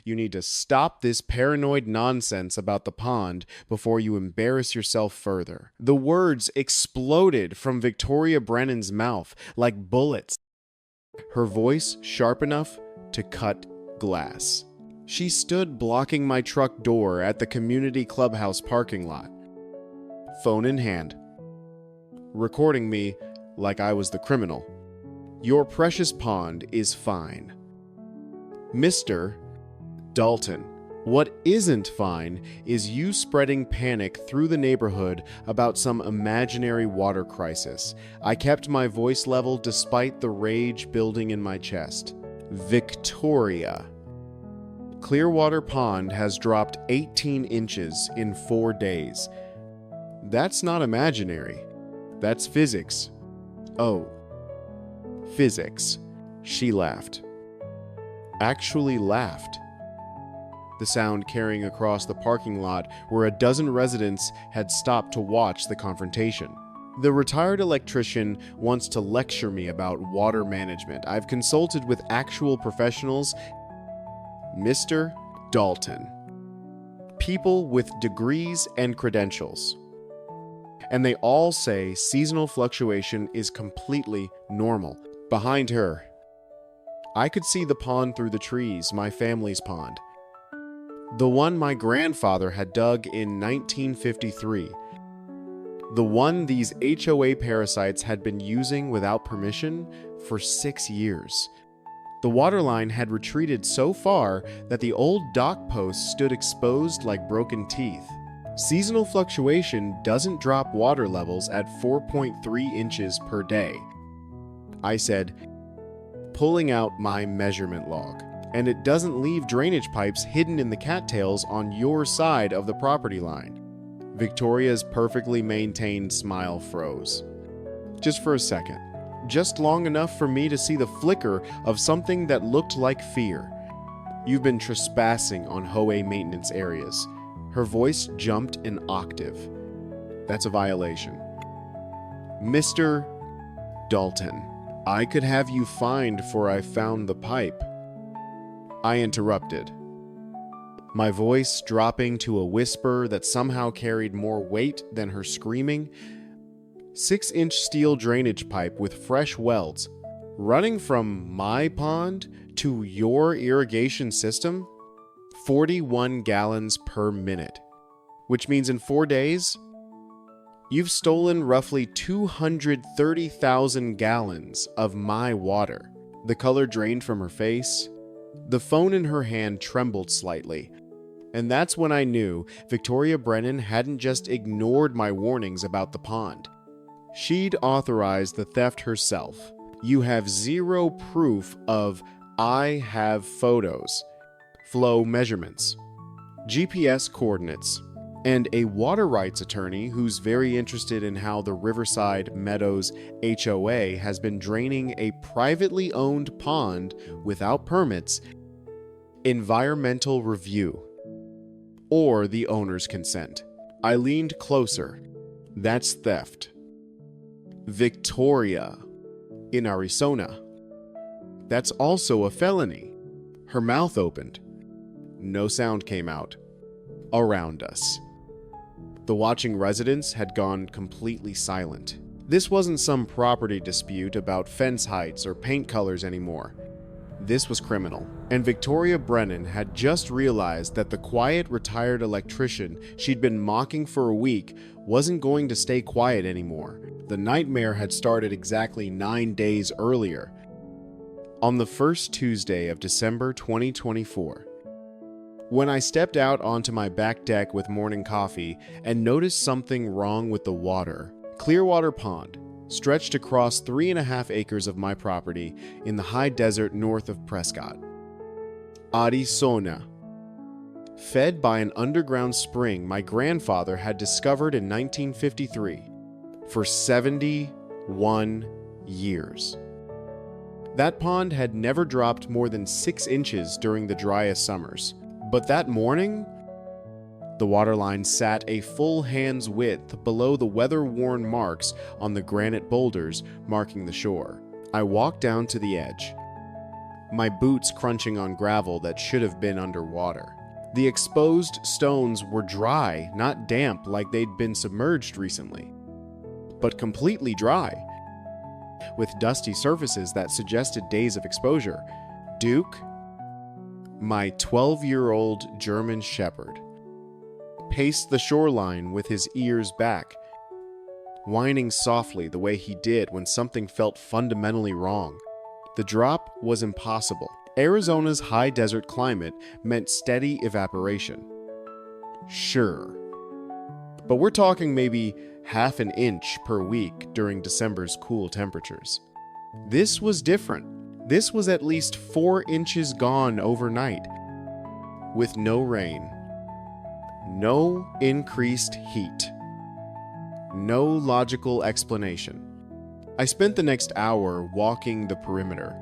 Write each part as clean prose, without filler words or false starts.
You need to stop this paranoid nonsense about the pond before you embarrass yourself further." The words exploded from Victoria Brennan's mouth like bullets, her voice sharp enough to cut glass. She stood blocking my truck door at the community clubhouse parking lot, phone in hand, recording me like I was the criminal. "Your precious pond is fine. Mr. Dalton, what isn't fine is you spreading panic through the neighborhood about some imaginary water crisis." I kept my voice level despite the rage building in my chest. "Victoria, Clearwater Pond has dropped 18 inches in 4 days. That's not imaginary. That's physics." "Oh, physics." She laughed. Actually laughed. The sound carrying across the parking lot where a dozen residents had stopped to watch the confrontation. The retired electrician wants to lecture me about water management. I've consulted with actual professionals. Mr. Dalton. People with degrees and credentials. And they all say seasonal fluctuation is completely normal. Behind her, I could see the pond through the trees, my family's pond. The one my grandfather had dug in 1953. The one these HOA parasites had been using without permission for 6 years. The waterline had retreated so far that the old dock posts stood exposed like broken teeth. Seasonal fluctuation doesn't drop water levels at 4.3 inches per day, I said, pulling out my measurement log. "And it doesn't leave drainage pipes hidden in the cattails on your side of the property line." Victoria's perfectly maintained smile froze. Just for a second. Just long enough for me to see the flicker of something that looked like fear. "You've been trespassing on HOA maintenance areas." Her voice jumped an octave. "That's a violation." "Mr. Dalton, I could have you fined for I found the pipe." I interrupted, my voice dropping to a whisper that somehow carried more weight than her screaming. 6-inch steel drainage pipe with fresh welds, running from my pond to your irrigation system? 41 gallons per minute. Which means in 4 days, you've stolen roughly 230,000 gallons of my water. The color drained from her face. The phone in her hand trembled slightly. And that's when I knew Victoria Brennan hadn't just ignored my warnings about the pond. She'd authorized the theft herself. "You have zero proof of I have photos, flow measurements, GPS coordinates, and a water rights attorney who's very interested in how the Riverside Meadows HOA has been draining a privately owned pond without permits, environmental review, or the owner's consent." I leaned closer. "That's theft. Victoria, in Arizona. That's also a felony." Her mouth opened. No sound came out. Around us, the watching residents had gone completely silent. This wasn't some property dispute about fence heights or paint colors anymore. This was criminal. And Victoria Brennan had just realized that the quiet, retired electrician she'd been mocking for a week wasn't going to stay quiet anymore. The nightmare had started exactly 9 days earlier, on the first Tuesday of December 2024. When I stepped out onto my back deck with morning coffee and noticed something wrong with the water. Clearwater Pond stretched across 3.5 acres of my property in the high desert north of Prescott, Arizona. Fed by an underground spring my grandfather had discovered in 1953 for 71 years. That pond had never dropped more than 6 inches during the driest summers. But that morning, the waterline sat a full hand's width below the weather-worn marks on the granite boulders marking the shore. I walked down to the edge. my boots crunching on gravel that should have been underwater. The exposed stones were dry, not damp like they'd been submerged recently, but completely dry, with dusty surfaces that suggested days of exposure. Duke, my 12-year-old German Shepherd, paced the shoreline with his ears back, whining softly the way he did when something felt fundamentally wrong. The drop was impossible. Arizona's high desert climate meant steady evaporation. Sure. But we're talking maybe half an inch per week during December's cool temperatures. This was different. This was at least 4 inches gone overnight, with no rain, no increased heat, no logical explanation. I spent the next hour walking the perimeter,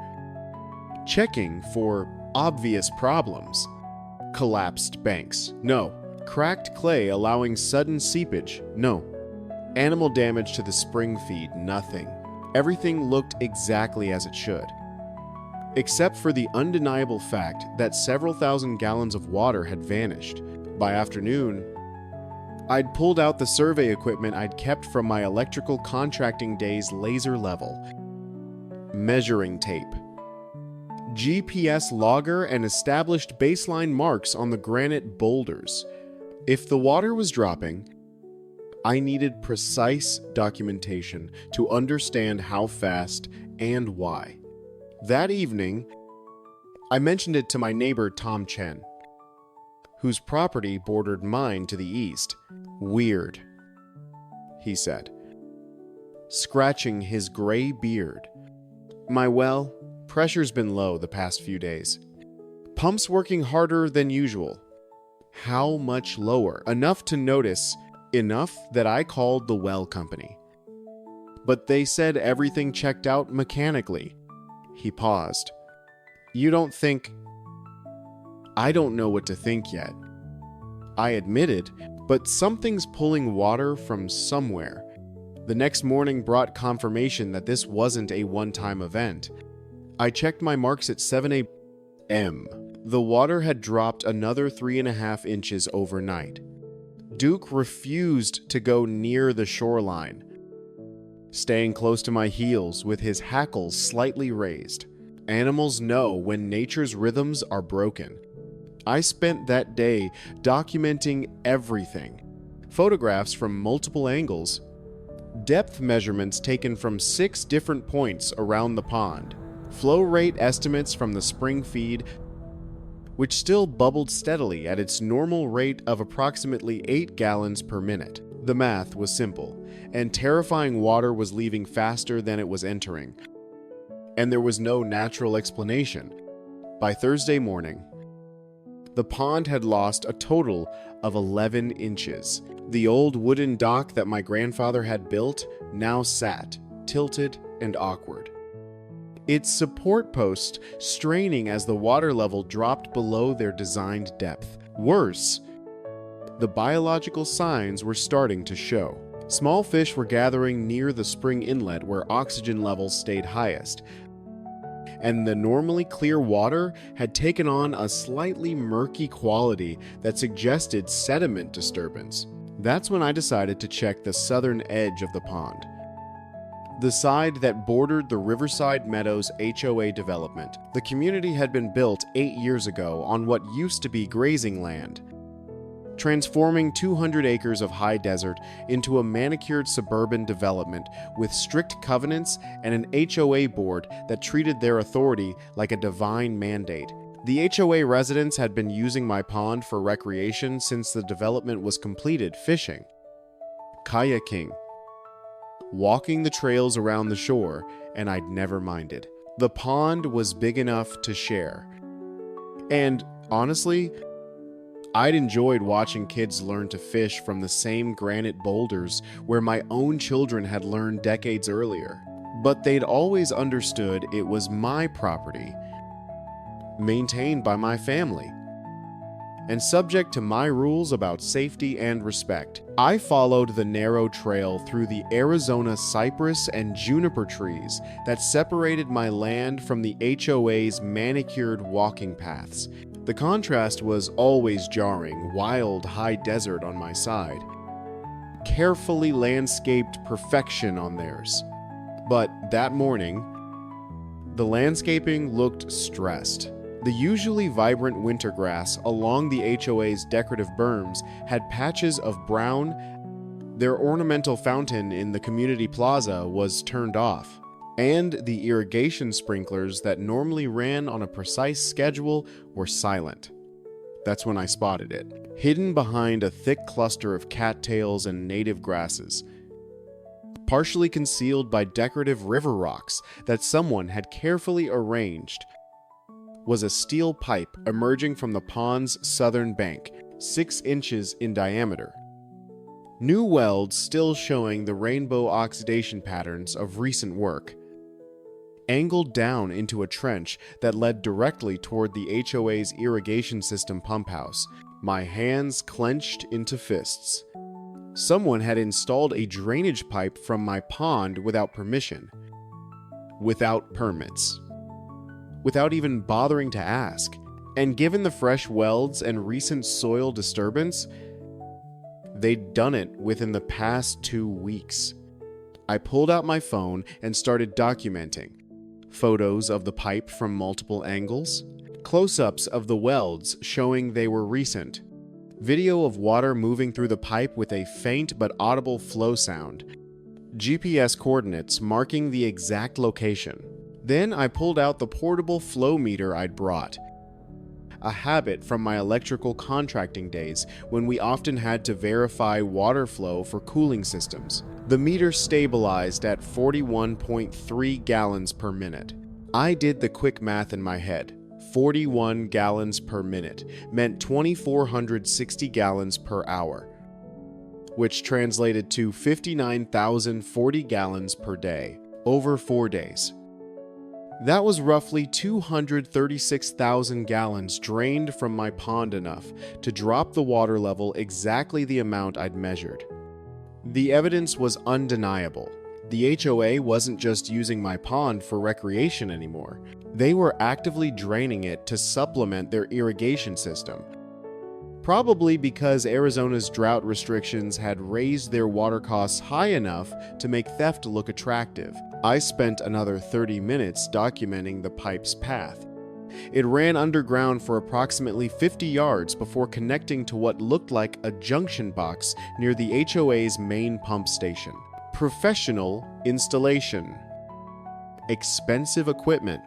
checking for obvious problems. Collapsed banks, no. Cracked clay allowing sudden seepage, no. Animal damage to the spring feed, nothing. Everything looked exactly as it should. Except for the undeniable fact that several thousand gallons of water had vanished. By afternoon, I'd pulled out the survey equipment I'd kept from my electrical contracting days laser level. Measuring tape, GPS logger, and established baseline marks on the granite boulders. If the water was dropping, I needed precise documentation to understand how fast and why. That evening, I mentioned it to my neighbor Tom Chen, whose property bordered mine to the east. Weird, he said, scratching his gray beard. My well, pressure's been low the past few days. Pumps working harder than usual. How much lower? Enough to notice, enough that I called the well company. But they said everything checked out mechanically. He paused. You don't think... I don't know what to think yet. I admitted, but something's pulling water from somewhere. The next morning brought confirmation that this wasn't a one-time event. I checked my marks at 7 a.m. The water had dropped another 3.5 inches overnight. Duke refused to go near the shoreline, staying close to my heels with his hackles slightly raised. Animals know when nature's rhythms are broken. I spent that day documenting everything. Photographs from multiple angles, depth measurements taken from 6 different points around the pond, flow rate estimates from the spring feed, which still bubbled steadily at its normal rate of approximately 8 gallons per minute. The math was simple, and terrifying water was leaving faster than it was entering, and there was no natural explanation. By Thursday morning, the pond had lost a total of 11 inches. The old wooden dock that my grandfather had built now sat, tilted and awkward, its support posts straining as the water level dropped below their designed depth. Worse, the biological signs were starting to show. Small fish were gathering near the spring inlet where oxygen levels stayed highest, and the normally clear water had taken on a slightly murky quality that suggested sediment disturbance. That's when I decided to check the southern edge of the pond, the side that bordered the Riverside Meadows HOA development. The community had been built 8 years ago on what used to be grazing land, transforming 200 acres of high desert into a manicured suburban development with strict covenants and an HOA board that treated their authority like a divine mandate. The HOA residents had been using my pond for recreation since the development was completed: fishing, kayaking, walking the trails around the shore, and I'd never minded. The pond was big enough to share. And honestly, I'd enjoyed watching kids learn to fish from the same granite boulders where my own children had learned decades earlier. But they'd always understood it was my property, maintained by my family. and subject to my rules about safety and respect. I followed the narrow trail through the Arizona cypress and juniper trees that separated my land from the HOA's manicured walking paths. The contrast was always jarring, wild high desert on my side, carefully landscaped perfection on theirs. But that morning, the landscaping looked stressed. The usually vibrant winter grass along the HOA's decorative berms had patches of brown. Their ornamental fountain in the community plaza was turned off, and the irrigation sprinklers that normally ran on a precise schedule were silent. That's when I spotted it, hidden behind a thick cluster of cattails and native grasses, partially concealed by decorative river rocks that someone had carefully arranged, was a steel pipe emerging from the pond's southern bank, 6 inches in diameter. New welds still showing the rainbow oxidation patterns of recent work, angled down into a trench that led directly toward the HOA's irrigation system pump house, my hands clenched into fists. Someone had installed a drainage pipe from my pond without permission, without permits, without even bothering to ask. And given the fresh welds and recent soil disturbance, they'd done it within the past 2 weeks. I pulled out my phone and started documenting. Photos of the pipe from multiple angles, close-ups of the welds showing they were recent, video of water moving through the pipe with a faint but audible flow sound, GPS coordinates marking the exact location. Then I pulled out the portable flow meter I'd brought, a habit from my electrical contracting days when we often had to verify water flow for cooling systems. The meter stabilized at 41.3 gallons per minute. I did the quick math in my head. 41 gallons per minute meant 2,460 gallons per hour, which translated to 59,040 gallons per day, over 4 days. That was roughly 236,000 gallons drained from my pond, enough to drop the water level exactly the amount I'd measured. The evidence was undeniable. The HOA wasn't just using my pond for recreation anymore. They were actively draining it to supplement their irrigation system. Probably because Arizona's drought restrictions had raised their water costs high enough to make theft look attractive. I spent another 30 minutes documenting the pipe's path. It ran underground for approximately 50 yards before connecting to what looked like a junction box near the HOA's main pump station. Professional installation, expensive equipment,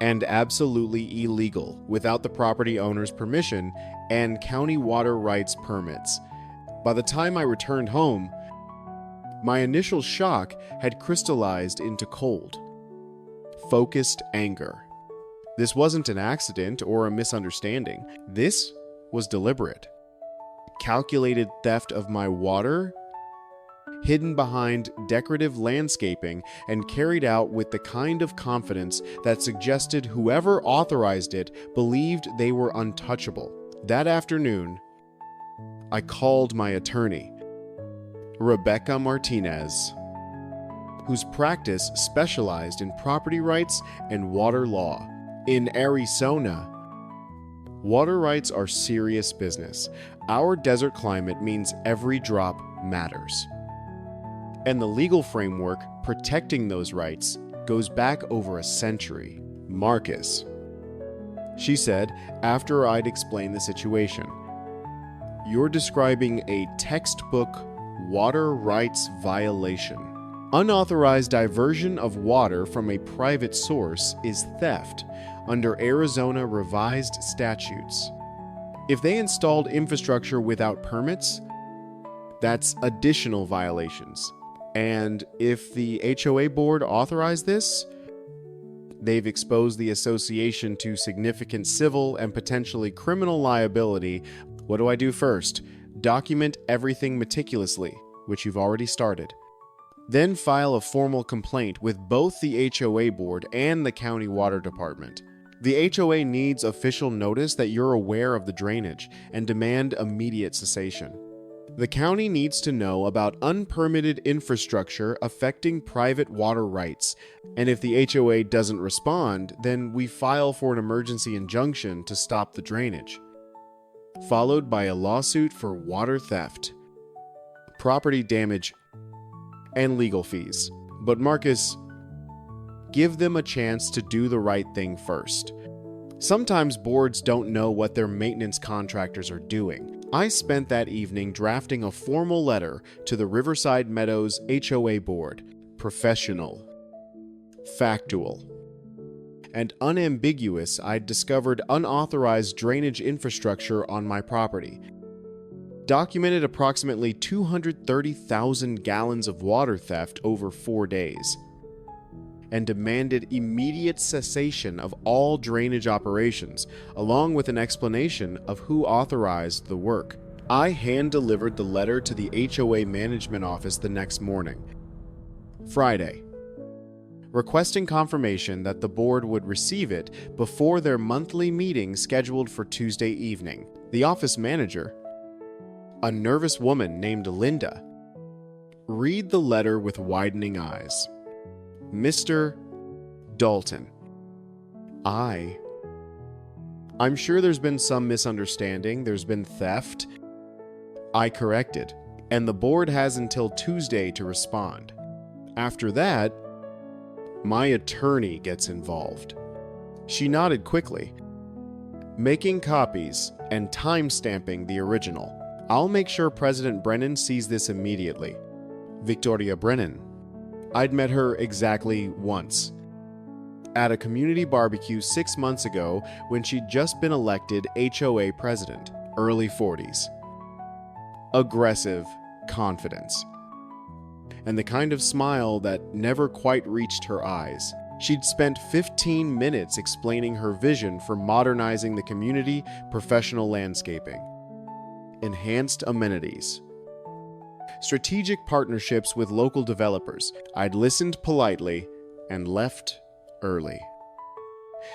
and absolutely illegal without the property owner's permission and county water rights permits. By the time I returned home, my initial shock had crystallized into cold, focused anger. This wasn't an accident or a misunderstanding. This was deliberate, calculated theft of my water, hidden behind decorative landscaping and carried out with the kind of confidence that suggested whoever authorized it believed they were untouchable. That afternoon, I called my attorney, Rebecca Martinez, whose practice specialized in property rights and water law. In Arizona, water rights are serious business. Our desert climate means every drop matters. And the legal framework protecting those rights goes back over a century. Marcus, she said after I'd explained the situation, you're describing a textbook water rights violation. Unauthorized diversion of water from a private source is theft under Arizona revised statutes. If they installed infrastructure without permits, that's additional violations. And if the HOA board authorized this, they've exposed the association to significant civil and potentially criminal liability. What do I do first? Document everything meticulously, which you've already started. Then file a formal complaint with both the HOA board and the county water department. The HOA needs official notice that you're aware of the drainage and demand immediate cessation. The county needs to know about unpermitted infrastructure affecting private water rights, and if the HOA doesn't respond, then we file for an emergency injunction to stop the drainage. Followed by a lawsuit for water theft, property damage, and legal fees. But Marcus, give them a chance to do the right thing first. Sometimes boards don't know what their maintenance contractors are doing. I spent that evening drafting a formal letter to the Riverside Meadows HOA board. Professional, factual, and unambiguous. I'd discovered unauthorized drainage infrastructure on my property, documented approximately 230,000 gallons of water theft over 4 days, and demanded immediate cessation of all drainage operations, along with an explanation of who authorized the work. I hand-delivered the letter to the HOA management office the next morning, Friday, requesting confirmation that the board would receive it before their monthly meeting scheduled for Tuesday evening. The office manager, a nervous woman named Linda, read the letter with widening eyes. Mr. Dalton, I'm sure there's been some misunderstanding, there's been theft. I corrected, and the board has until Tuesday to respond. After that, my attorney gets involved. She nodded quickly, making copies and time-stamping the original. I'll make sure President Brennan sees this immediately. Victoria Brennan. I'd met her exactly once, at a community barbecue 6 months ago when she'd just been elected HOA president, early 40s. Aggressive confidence, and the kind of smile that never quite reached her eyes. She'd spent 15 minutes explaining her vision for modernizing the community, professional landscaping, enhanced amenities, strategic partnerships with local developers. I'd listened politely and left early,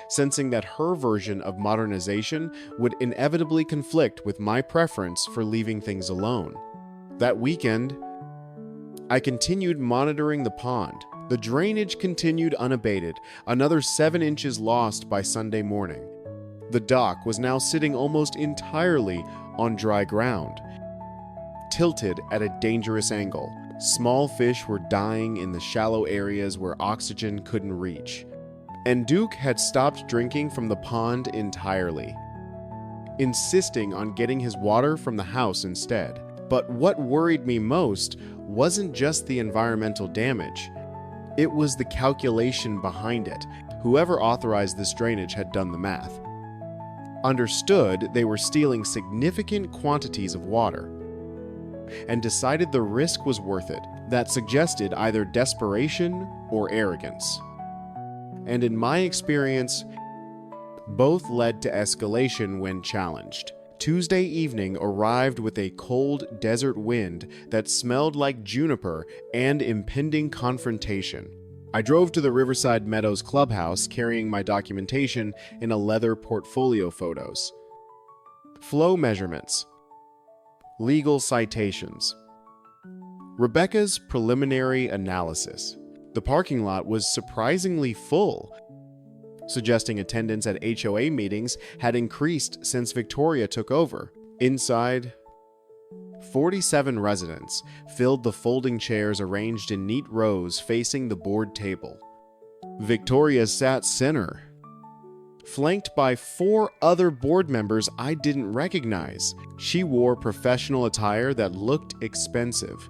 sensing that her version of modernization would inevitably conflict with my preference for leaving things alone. That weekend, I continued monitoring the pond. The drainage continued unabated, another 7 inches lost by Sunday morning. The dock was now sitting almost entirely on dry ground, tilted at a dangerous angle. Small fish were dying in the shallow areas where oxygen couldn't reach. And Duke had stopped drinking from the pond entirely, insisting on getting his water from the house instead. But what worried me most wasn't just the environmental damage. It was the calculation behind it. Whoever authorized this drainage had done the math. Understood they were stealing significant quantities of water, and decided the risk was worth it. That suggested either desperation or arrogance. And in my experience, both led to escalation when challenged. Tuesday evening arrived with a cold desert wind that smelled like juniper and impending confrontation. I drove to the Riverside Meadows clubhouse carrying my documentation in a leather portfolio photos, flow measurements, legal citations, Rebecca's preliminary analysis. The parking lot was surprisingly full, suggesting attendance at HOA meetings had increased since Victoria took over. Inside, 47 residents filled the folding chairs arranged in neat rows facing the board table. Victoria sat center, flanked by 4 other board members I didn't recognize. She wore professional attire that looked expensive,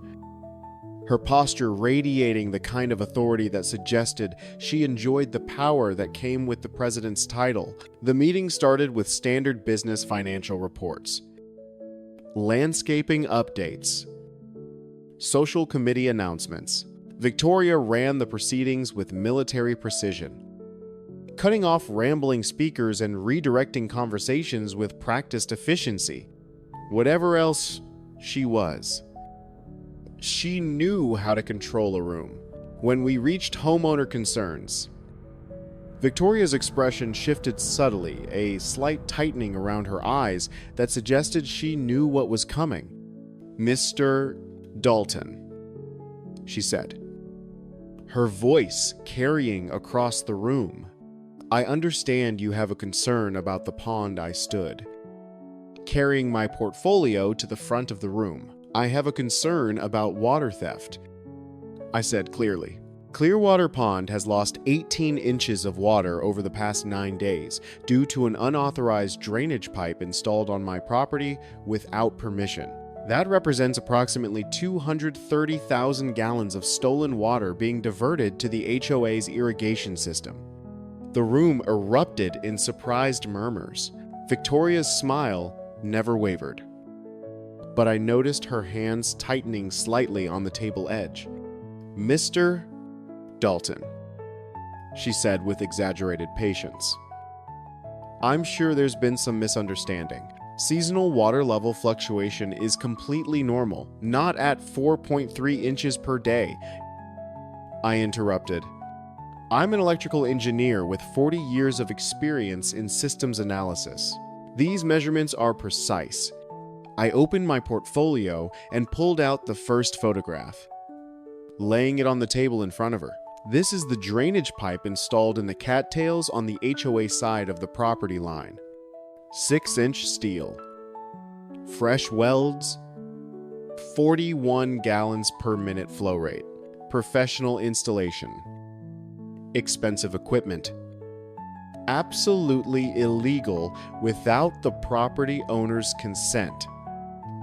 her posture radiating the kind of authority that suggested she enjoyed the power that came with the president's title. The meeting started with standard business financial reports, landscaping updates, social committee announcements. Victoria ran the proceedings with military precision, cutting off rambling speakers and redirecting conversations with practiced efficiency. Whatever else she was, she knew how to control a room. When we reached homeowner concerns, Victoria's expression shifted subtly, a slight tightening around her eyes that suggested she knew what was coming. "Mr. Dalton," she said, her voice carrying across the room. "I understand you have a concern about the pond I stood." Carrying my portfolio to the front of the room. "I have a concern about water theft," I said clearly. Clearwater Pond has lost 18 inches of water over the past 9 days due to an unauthorized drainage pipe installed on my property without permission. That represents approximately 230,000 gallons of stolen water being diverted to the HOA's irrigation system. The room erupted in surprised murmurs. Victoria's smile never wavered. But I noticed her hands tightening slightly on the table edge. "Mr. Dalton," she said with exaggerated patience. "I'm sure there's been some misunderstanding. Seasonal water level fluctuation is completely normal, not at 4.3 inches per day." I interrupted. "I'm an electrical engineer with 40 years of experience in systems analysis. These measurements are precise." I opened my portfolio and pulled out the first photograph, laying it on the table in front of her. "This is the drainage pipe installed in the cattails on the HOA side of the property line. 6-inch steel. Fresh welds. 41 gallons per minute flow rate. Professional installation. Expensive equipment. Absolutely illegal without the property owner's consent."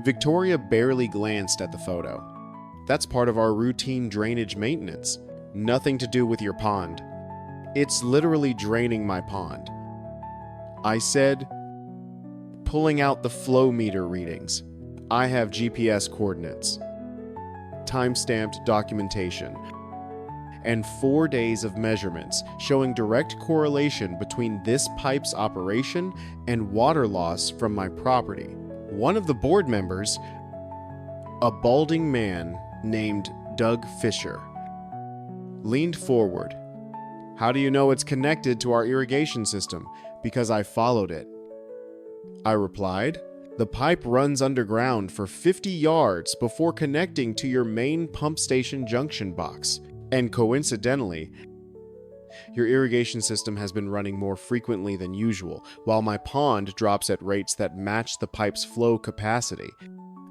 Victoria barely glanced at the photo. "That's part of our routine drainage maintenance. Nothing to do with your pond. It's literally draining my pond," I said, pulling out the flow meter readings. "I have GPS coordinates, time-stamped documentation, and 4 days of measurements showing direct correlation between this pipe's operation and water loss from my property." One of the board members, a balding man named Doug Fisher, leaned forward. "How do you know it's connected to our irrigation system?" "Because I followed it," I replied. "The pipe runs underground for 50 yards before connecting to your main pump station junction box. And coincidentally, your irrigation system has been running more frequently than usual, while my pond drops at rates that match the pipe's flow capacity."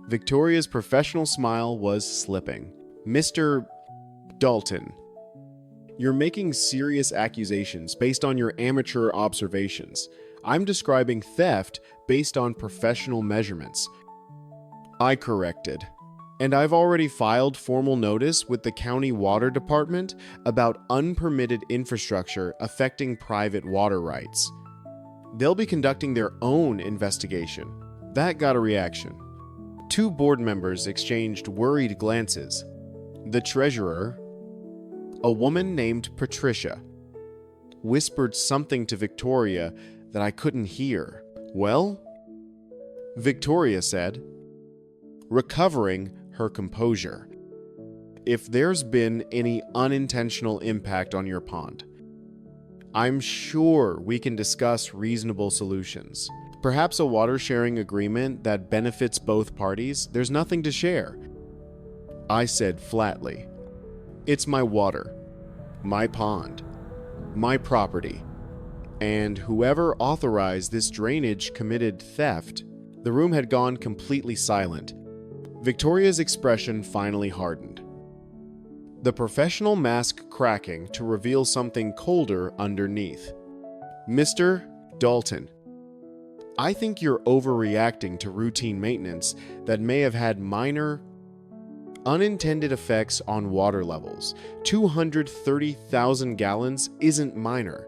Victoria's professional smile was slipping. "Mr. Dalton, you're making serious accusations based on your amateur observations. I'm describing theft based on professional measurements," I corrected. "And I've already filed formal notice with the county water department about unpermitted infrastructure affecting private water rights. They'll be conducting their own investigation." That got a reaction. 2 board members exchanged worried glances. The treasurer, a woman named Patricia, whispered something to Victoria that I couldn't hear. "Well?" Victoria said, recovering her composure. "If there's been any unintentional impact on your pond, I'm sure we can discuss reasonable solutions. Perhaps a water sharing agreement that benefits both parties. There's nothing to share," I said flatly. "It's my water, my pond, my property, and whoever authorized this drainage committed theft." The room had gone completely silent. Victoria's expression finally hardened, the professional mask cracking to reveal something colder underneath. "Mr. Dalton, I think you're overreacting to routine maintenance that may have had minor, unintended effects on water levels. 230,000 gallons isn't minor,"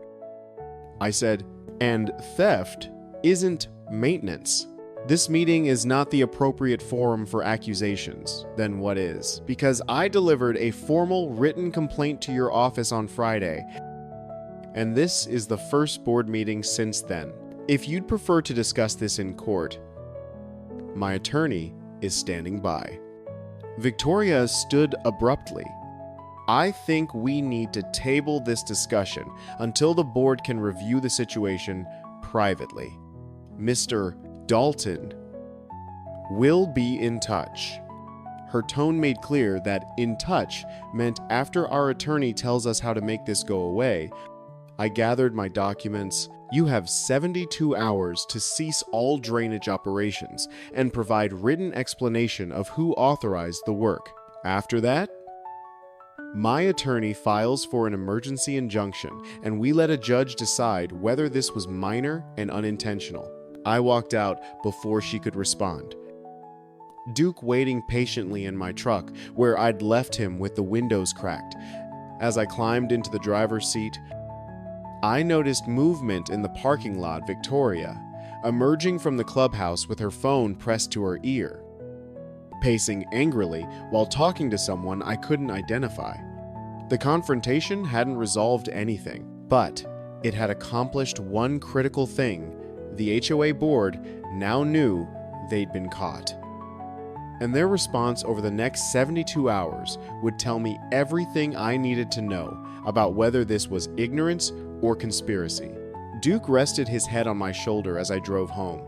I said, "and theft isn't maintenance. This meeting is not the appropriate forum for accusations." "Then what is?" "Because I delivered a formal written complaint to your office on Friday, and this is the first board meeting since then. If you'd prefer to discuss this in court, my attorney is standing by." Victoria stood abruptly, I think we need to table this discussion until the board can review the situation privately. Mr. Dalton will be in touch." Her tone made clear that "in touch" meant after our attorney tells us how to make this go away. I gathered my documents. "You have 72 hours to cease all drainage operations and provide written explanation of who authorized the work. After that, my attorney files for an emergency injunction, and we let a judge decide whether this was minor and unintentional." I walked out before she could respond. Duke waiting patiently in my truck, where I'd left him with the windows cracked. As I climbed into the driver's seat, I noticed movement in the parking lot. Victoria, emerging from the clubhouse with her phone pressed to her ear, pacing angrily while talking to someone I couldn't identify. The confrontation hadn't resolved anything, but it had accomplished one critical thing. The HOA board now knew they'd been caught. And their response over the next 72 hours would tell me everything I needed to know about whether this was ignorance or conspiracy. Duke rested his head on my shoulder as I drove home.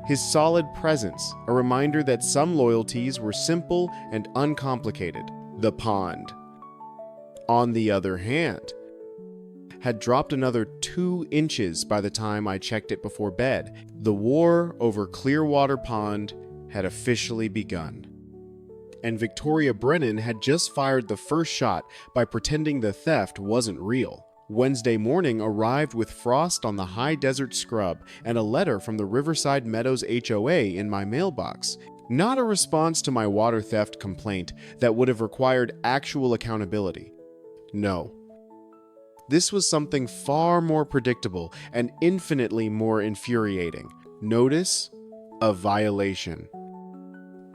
His solid presence, a reminder that some loyalties were simple and uncomplicated. The pond, on the other hand, had dropped another 2 inches by the time I checked it before bed. The war over Clearwater Pond had officially begun. And Victoria Brennan had just fired the first shot by pretending the theft wasn't real. Wednesday morning arrived with frost on the high desert scrub and a letter from the Riverside Meadows HOA in my mailbox. Not a response to my water theft complaint that would have required actual accountability. No. This was something far more predictable and infinitely more infuriating. Notice of violation.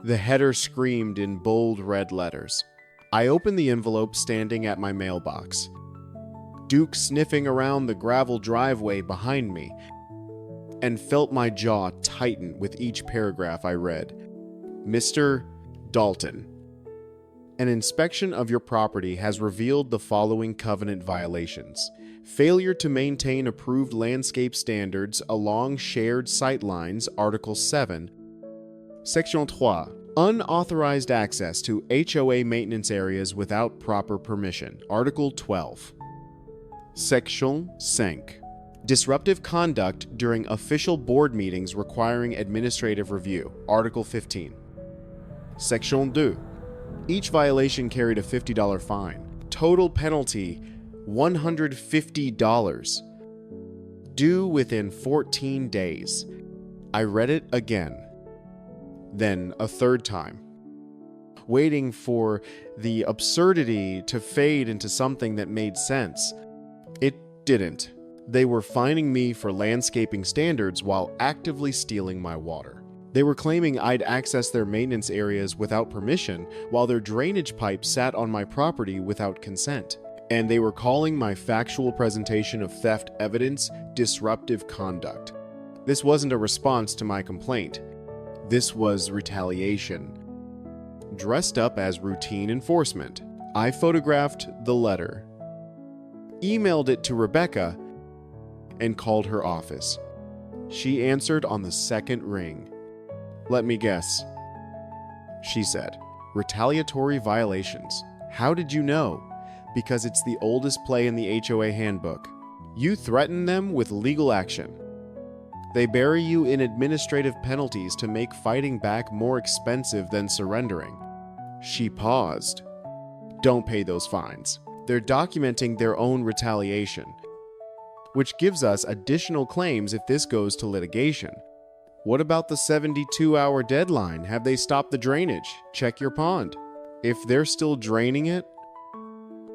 The header screamed in bold red letters. I opened the envelope standing at my mailbox. Duke sniffing around the gravel driveway behind me, and felt my jaw tighten with each paragraph I read. "Mr. Dalton, an inspection of your property has revealed the following covenant violations: failure to maintain approved landscape standards along shared sightlines, Article 7. Section 3. Unauthorized access to HOA maintenance areas without proper permission, Article 12. Section 5. Disruptive conduct during official board meetings requiring administrative review, Article 15. Section 2. Each violation carried a $50 fine. Total penalty, $150. Due within 14 days. I read it again. Then a third time, waiting for the absurdity to fade into something that made sense. It didn't. They were fining me for landscaping standards while actively stealing my water. They were claiming I'd access their maintenance areas without permission while their drainage pipe sat on my property without consent. And they were calling my factual presentation of theft evidence disruptive conduct. This wasn't a response to my complaint. This was retaliation, dressed up as routine enforcement. I photographed the letter, emailed it to Rebecca, and called her office. She answered on the second ring. "Let me guess," she said. "Retaliatory violations. How did you know?" "Because it's the oldest play in the HOA handbook. You threaten them with legal action. They bury you in administrative penalties to make fighting back more expensive than surrendering." She paused. "Don't pay those fines. They're documenting their own retaliation, which gives us additional claims if this goes to litigation." "What about the 72-hour deadline? Have they stopped the drainage? Check your pond. If they're still draining it,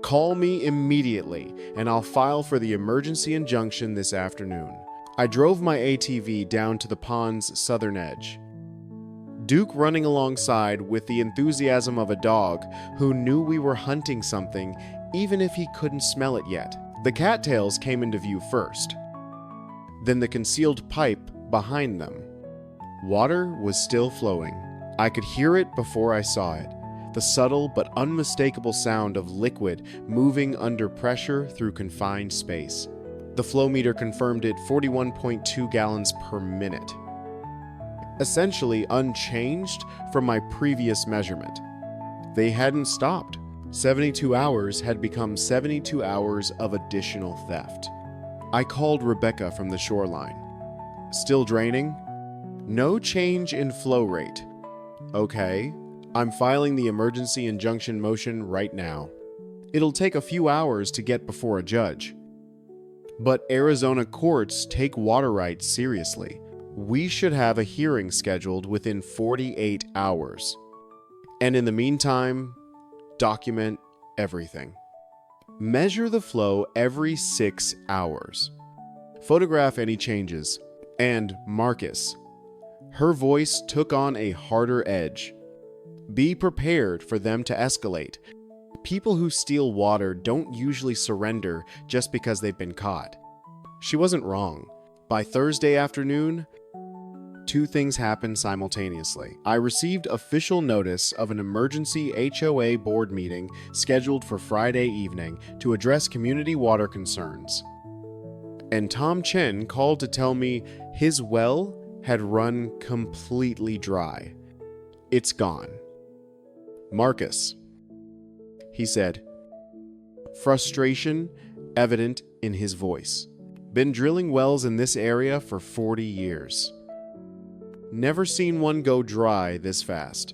call me immediately and I'll file for the emergency injunction this afternoon." I drove my ATV down to the pond's southern edge. Duke running alongside with the enthusiasm of a dog who knew we were hunting something even if he couldn't smell it yet. The cattails came into view first, then the concealed pipe behind them. Water was still flowing. I could hear it before I saw it. the subtle but unmistakable sound of liquid moving under pressure through confined space. The flow meter confirmed it 41.2 gallons per minute, essentially unchanged from my previous measurement. They hadn't stopped. 72 hours had become 72 hours of additional theft. I called Rebecca from the shoreline. Still draining? No change in flow rate. Okay, I'm filing the emergency injunction motion right now. It'll take a few hours to get before a judge. But Arizona courts take water rights seriously. We should have a hearing scheduled within 48 hours. And in the meantime, document everything. Measure the flow every 6 hours. Photograph any changes. And Marcus. Her voice took on a harder edge. Be prepared for them to escalate. People who steal water don't usually surrender just because they've been caught. She wasn't wrong. By Thursday afternoon, two things happened simultaneously. I received official notice of an emergency HOA board meeting scheduled for Friday evening to address community water concerns. And Tom Chen called to tell me his well had run completely dry. It's gone. Marcus, he said, frustration evident in his voice. Been drilling wells in this area for 40 years. Never seen one go dry this fast.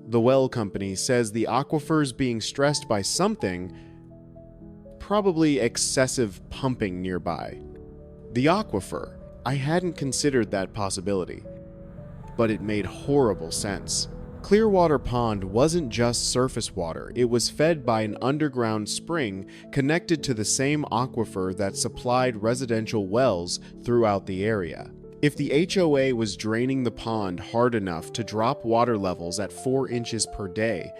The well company says the aquifer's being stressed by something, probably excessive pumping nearby. The aquifer, I hadn't considered that possibility, but it made horrible sense. Clearwater Pond wasn't just surface water, it was fed by an underground spring connected to the same aquifer that supplied residential wells throughout the area. If the HOA was draining the pond hard enough to drop water levels at 4 inches per day,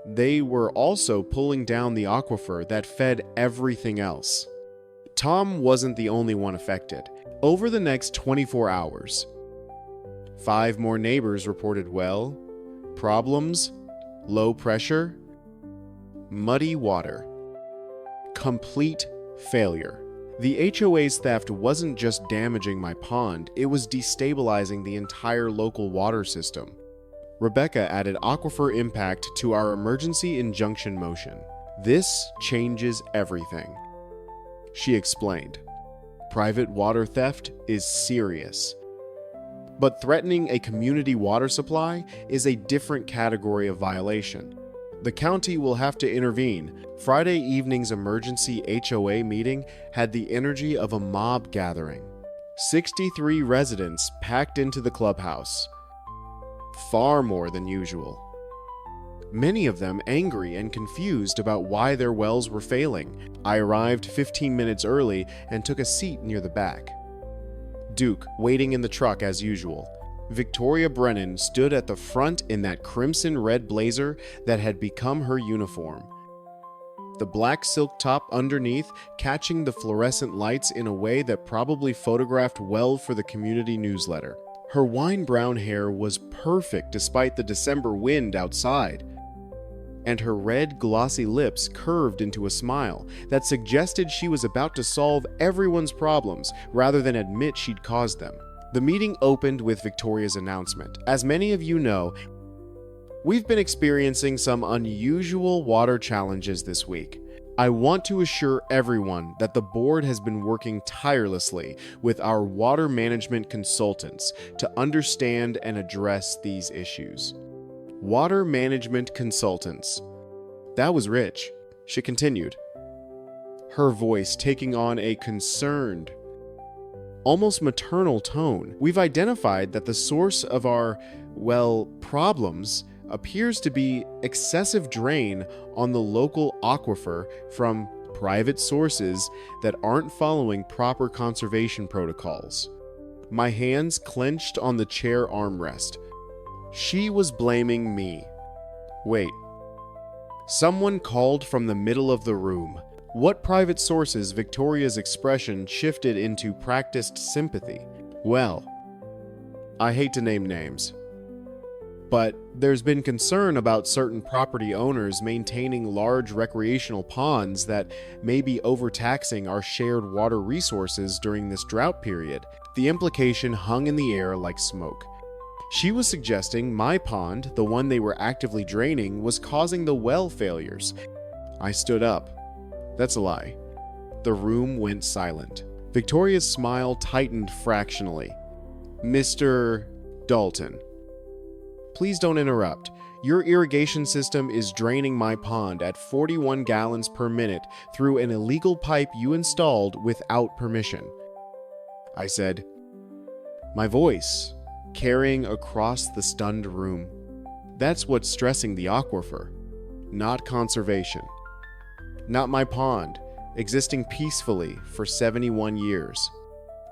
they were also pulling down the aquifer that fed everything else. Tom wasn't the only one affected. Over the next 24 hours, 5 more neighbors reported well problems, low pressure, muddy water, complete failure. The HOA's theft wasn't just damaging my pond, it was destabilizing the entire local water system. Rebecca added aquifer impact to our emergency injunction motion. This changes everything, she explained. Private water theft is serious. But threatening a community water supply is a different category of violation. The county will have to intervene. Friday evening's emergency HOA meeting had the energy of a mob gathering. 63 residents packed into the clubhouse. Far more than usual. Many of them angry and confused about why their wells were failing. I arrived 15 minutes early and took a seat near the back. Duke, waiting in the truck as usual. Victoria Brennan stood at the front in that crimson-red blazer that had become her uniform. The black silk top underneath catching the fluorescent lights in a way that probably photographed well for the community newsletter. Her wine-brown hair was perfect despite the December wind outside, and her red, glossy lips curved into a smile that suggested she was about to solve everyone's problems rather than admit she'd caused them. The meeting opened with Victoria's announcement. As many of you know, we've been experiencing some unusual water challenges this week. I want to assure everyone that the board has been working tirelessly with our water management consultants to understand and address these issues. Water management consultants. That was rich, she continued, her voice taking on a concerned, almost maternal tone. We've identified that the source of our, problems appears to be excessive drain on the local aquifer from private sources that aren't following proper conservation protocols. My hands clenched on the chair armrest. She was blaming me. Wait. Someone called from the middle of the room. What private sources? Victoria's expression shifted into practiced sympathy. Well, I hate to name names, But there's been concern about certain property owners maintaining large recreational ponds that may be overtaxing our shared water resources during this drought period. The implication hung in the air like smoke. She was suggesting my pond, the one they were actively draining, was causing the well failures. I stood up. That's a lie. The room went silent. Victoria's smile tightened fractionally. Mr. Dalton, please don't interrupt. Your irrigation system is draining my pond at 41 gallons per minute through an illegal pipe you installed without permission. I said, my voice carrying across the stunned room. That's what's stressing the aquifer, not conservation. Not my pond, existing peacefully for 71 years.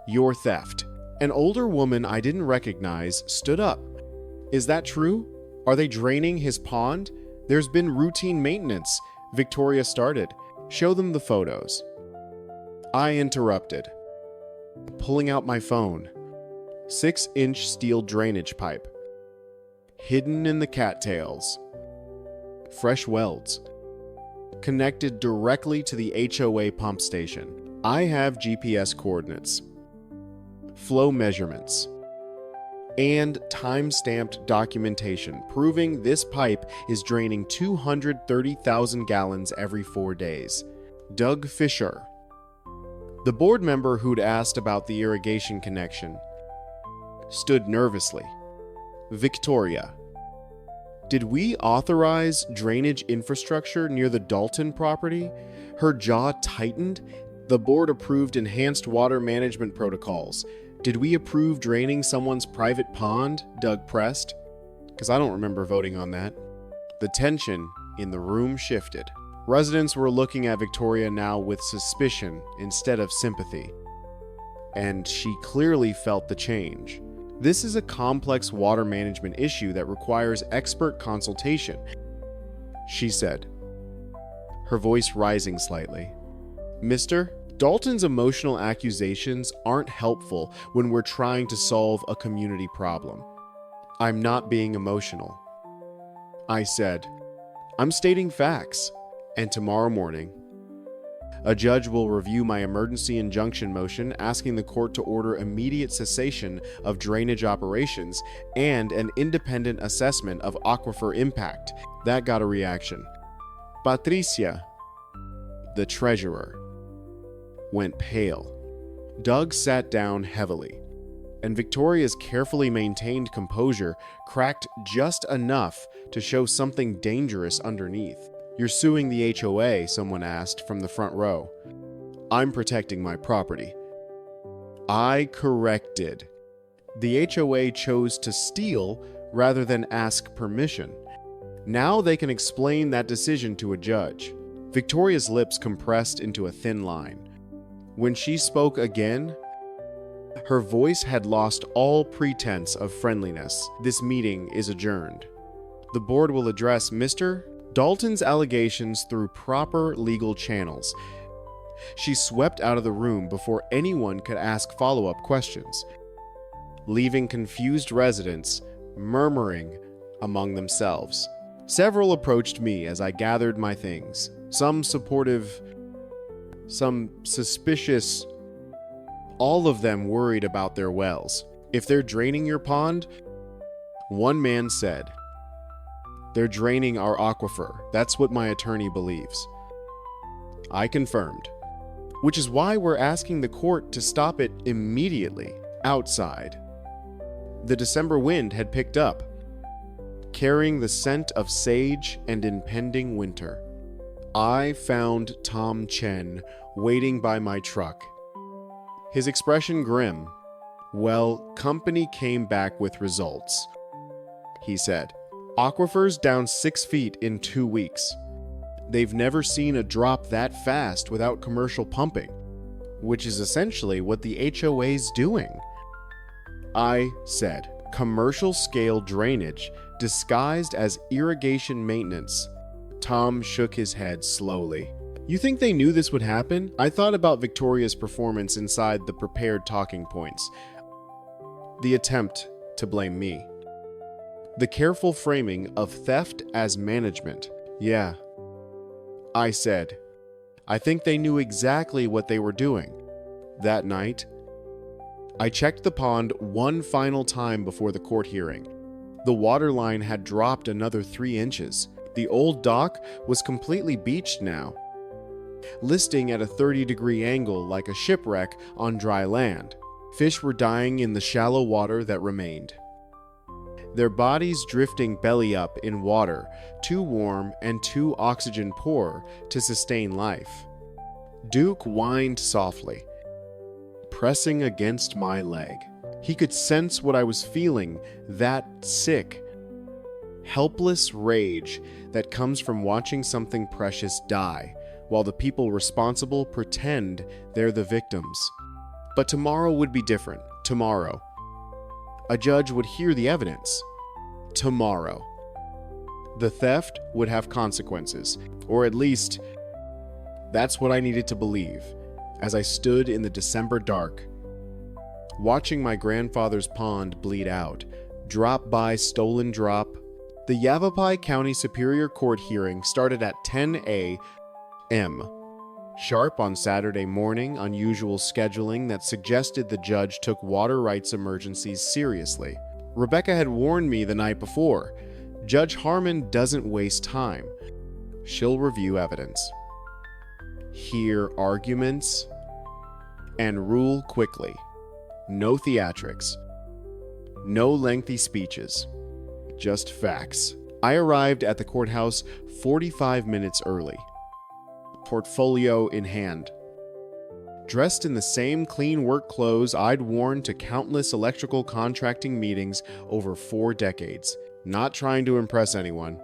Your theft. An older woman I didn't recognize stood up. Is that true? Are they draining his pond? There's been routine maintenance. Victoria started. Show them the photos. I interrupted, pulling out my phone. 6-inch steel drainage pipe. Hidden in the cattails. Fresh welds. Connected directly to the HOA pump station. I have GPS coordinates, flow measurements, and time-stamped documentation proving this pipe is draining 230,000 gallons every 4 days. Doug Fisher, the board member who'd asked about the irrigation connection, stood nervously. Victoria, did we authorize drainage infrastructure near the Dalton property? Her jaw tightened. The board approved enhanced water management protocols. Did we approve draining someone's private pond? Doug pressed. Because I don't remember voting on that. The tension in the room shifted. Residents were looking at Victoria now with suspicion instead of sympathy. And she clearly felt the change. This is a complex water management issue that requires expert consultation, she said, her voice rising slightly. Mister, Dalton's emotional accusations aren't helpful when we're trying to solve a community problem. I'm not being emotional. I said, I'm stating facts, and tomorrow morning, a judge will review my emergency injunction motion asking the court to order immediate cessation of drainage operations and an independent assessment of aquifer impact. That got a reaction. Patricia, the treasurer, went pale. Doug sat down heavily, and Victoria's carefully maintained composure cracked just enough to show something dangerous underneath. You're suing the HOA, someone asked from the front row. I'm protecting my property. I corrected. The HOA chose to steal rather than ask permission. Now they can explain that decision to a judge. Victoria's lips compressed into a thin line. When she spoke again, her voice had lost all pretense of friendliness. This meeting is adjourned. The board will address Mr. Dalton's allegations through proper legal channels. She swept out of the room before anyone could ask follow-up questions, leaving confused residents murmuring among themselves. Several approached me as I gathered my things, some supportive, some suspicious, all of them worried about their wells. If they're draining your pond, one man said, they're draining our aquifer. That's what my attorney believes. I confirmed, which is why we're asking the court to stop it immediately. Outside, the December wind had picked up, carrying the scent of sage and impending winter. I found Tom Chen waiting by my truck, his expression grim. Well, company came back with results, he said. Aquifers down 6 feet in 2 weeks. They've never seen a drop that fast without commercial pumping, which is essentially what the HOA's doing. I said, commercial scale drainage disguised as irrigation maintenance. Tom shook his head slowly. You think they knew this would happen? I thought about Victoria's performance inside the prepared talking points. The attempt to blame me. The careful framing of theft as management. Yeah, I said. I think they knew exactly what they were doing. That night, I checked the pond one final time before the court hearing. The water line had dropped another 3 inches. The old dock was completely beached now, listing at a 30-degree angle like a shipwreck on dry land. Fish were dying in the shallow water that remained, their bodies drifting belly up in water, too warm and too oxygen poor to sustain life. Duke whined softly, pressing against my leg. He could sense what I was feeling, that sick, helpless rage that comes from watching something precious die, while the people responsible pretend they're the victims. But tomorrow would be different. Tomorrow. A judge would hear the evidence. Tomorrow. The theft would have consequences, or at least, that's what I needed to believe, as I stood in the December dark, watching my grandfather's pond bleed out, drop by stolen drop. The Yavapai County Superior Court hearing started at 10 a.m. sharp on Saturday morning, unusual scheduling that suggested the judge took water rights emergencies seriously. Rebecca had warned me the night before. Judge Harmon doesn't waste time. She'll review evidence, hear arguments, and rule quickly. No theatrics. No lengthy speeches. Just facts. I arrived at the courthouse 45 minutes early, portfolio in hand. Dressed in the same clean work clothes I'd worn to countless electrical contracting meetings over 4 decades. Not trying to impress anyone.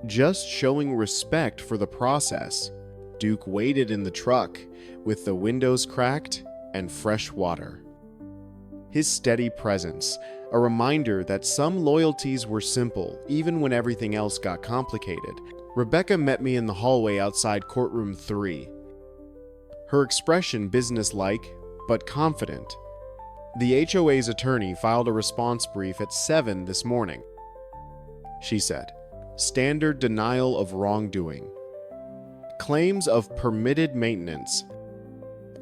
Just showing respect for the process. Duke waited in the truck, with the windows cracked and fresh water. His steady presence, a reminder that some loyalties were simple, even when everything else got complicated. Rebecca met me in the hallway outside courtroom 3. Her expression businesslike, but confident. The HOA's attorney filed a response brief at 7 this morning. She said, standard denial of wrongdoing. Claims of permitted maintenance.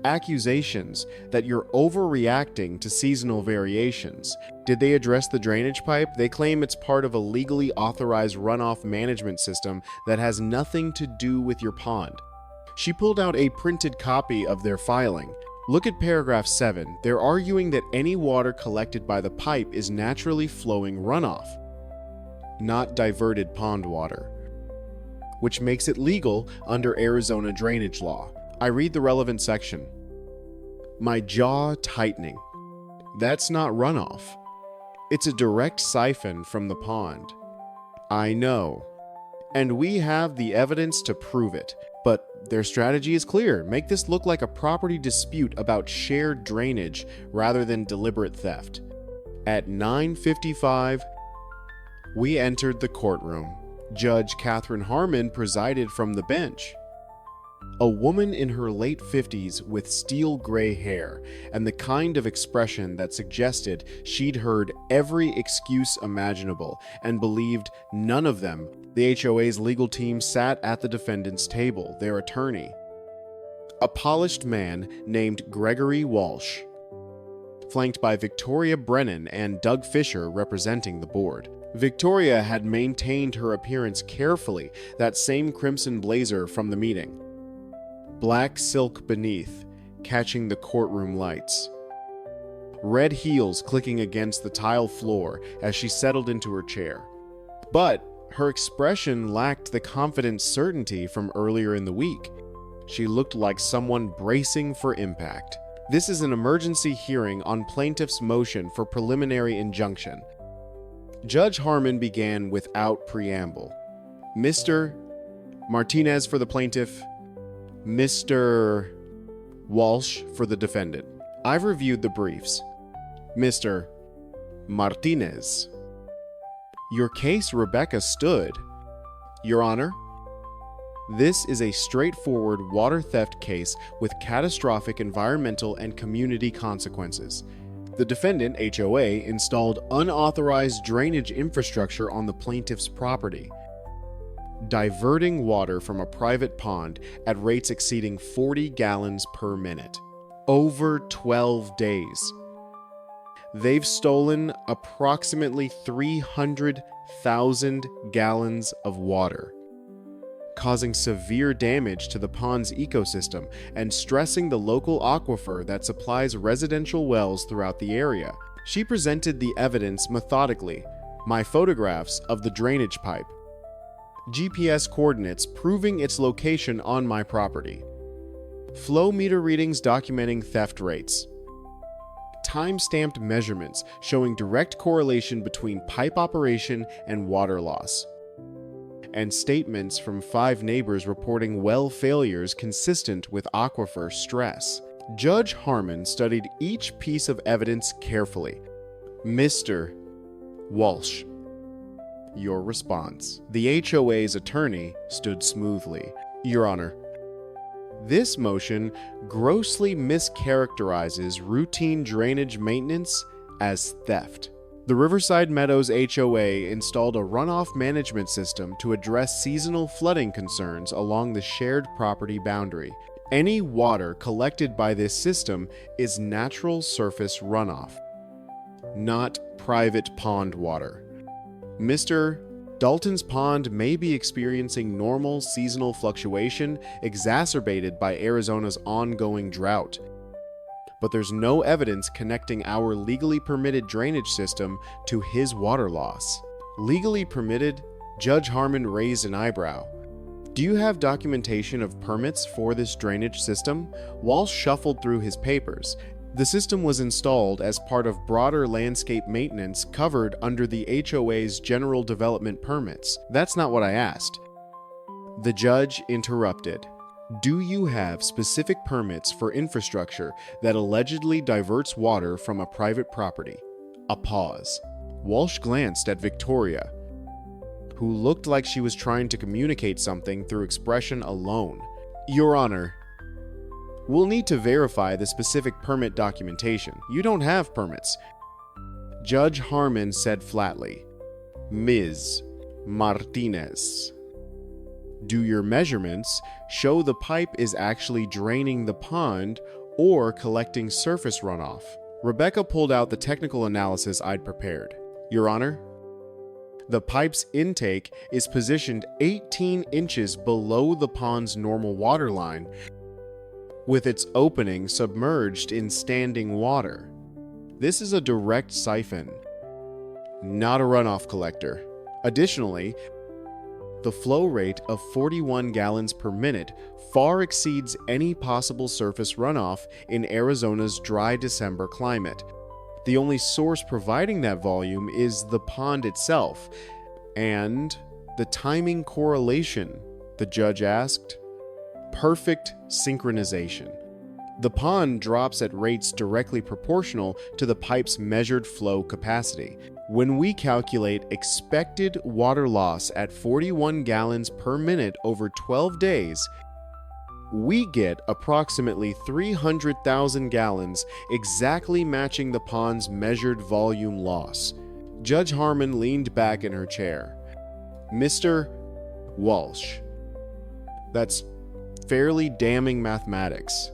Accusations that you're overreacting to seasonal variations. Did they address the drainage pipe? They claim it's part of a legally authorized runoff management system that has nothing to do with your pond. She pulled out a printed copy of their filing. Look at paragraph 7. They're arguing that any water collected by the pipe is naturally flowing runoff, not diverted pond water, which makes it legal under Arizona drainage law. I read the relevant section. My jaw tightening. That's not runoff. It's a direct siphon from the pond. I know. And we have the evidence to prove it. But their strategy is clear. Make this look like a property dispute about shared drainage rather than deliberate theft. At 9:55, we entered the courtroom. Judge Catherine Harmon presided from the bench. A woman in her late 50s with steel gray hair and the kind of expression that suggested she'd heard every excuse imaginable and believed none of them. The HOA's legal team sat at the defendant's table, their attorney, a polished man named Gregory Walsh, flanked by Victoria Brennan and Doug Fisher representing the board. Victoria had maintained her appearance carefully, that same crimson blazer from the meeting. Black silk beneath, catching the courtroom lights. Red heels clicking against the tile floor as she settled into her chair. But her expression lacked the confident certainty from earlier in the week. She looked like someone bracing for impact. This is an emergency hearing on plaintiff's motion for preliminary injunction. Judge Harmon began without preamble. Mr. Martinez for the plaintiff, Mr. Walsh for the defendant. I've reviewed the briefs. Mr. Martinez. Your case, Rebecca, stood. Your Honor, this is a straightforward water theft case with catastrophic environmental and community consequences. The defendant, HOA, installed unauthorized drainage infrastructure on the plaintiff's property, diverting water from a private pond at rates exceeding 40 gallons per minute. Over 12 days. They've stolen approximately 300,000 gallons of water, causing severe damage to the pond's ecosystem and stressing the local aquifer that supplies residential wells throughout the area. She presented the evidence methodically, my photographs of the drainage pipe, GPS coordinates proving its location on my property, flow meter readings documenting theft rates, time-stamped measurements showing direct correlation between pipe operation and water loss, and statements from 5 neighbors reporting well failures consistent with aquifer stress. Judge Harmon studied each piece of evidence carefully. Mr. Walsh, your response. The HOA's attorney stood smoothly. Your Honor, this motion grossly mischaracterizes routine drainage maintenance as theft. The Riverside Meadows HOA installed a runoff management system to address seasonal flooding concerns along the shared property boundary. Any water collected by this system is natural surface runoff, not private pond water. Mr. Dalton's pond may be experiencing normal seasonal fluctuation exacerbated by Arizona's ongoing drought, but there's no evidence connecting our legally permitted drainage system to his water loss. Legally permitted? Judge Harmon raised an eyebrow. Do you have documentation of permits for this drainage system? Walsh shuffled through his papers. The system was installed as part of broader landscape maintenance covered under the HOA's general development permits. That's not what I asked. The judge interrupted. Do you have specific permits for infrastructure that allegedly diverts water from a private property? A pause. Walsh glanced at Victoria, who looked like she was trying to communicate something through expression alone. Your Honor, we'll need to verify the specific permit documentation. You don't have permits. Judge Harmon said flatly. Ms. Martinez, do your measurements show the pipe is actually draining the pond or collecting surface runoff? Rebecca pulled out the technical analysis I'd prepared. Your Honor, the pipe's intake is positioned 18 inches below the pond's normal water line, with its opening submerged in standing water. This is a direct siphon, not a runoff collector. Additionally, the flow rate of 41 gallons per minute far exceeds any possible surface runoff in Arizona's dry December climate. The only source providing that volume is the pond itself. And the timing correlation, the judge asked. Perfect synchronization. The pond drops at rates directly proportional to the pipe's measured flow capacity. When we calculate expected water loss at 41 gallons per minute over 12 days, we get approximately 300,000 gallons, exactly matching the pond's measured volume loss. Judge Harmon leaned back in her chair. Mr. Walsh, that's fairly damning mathematics.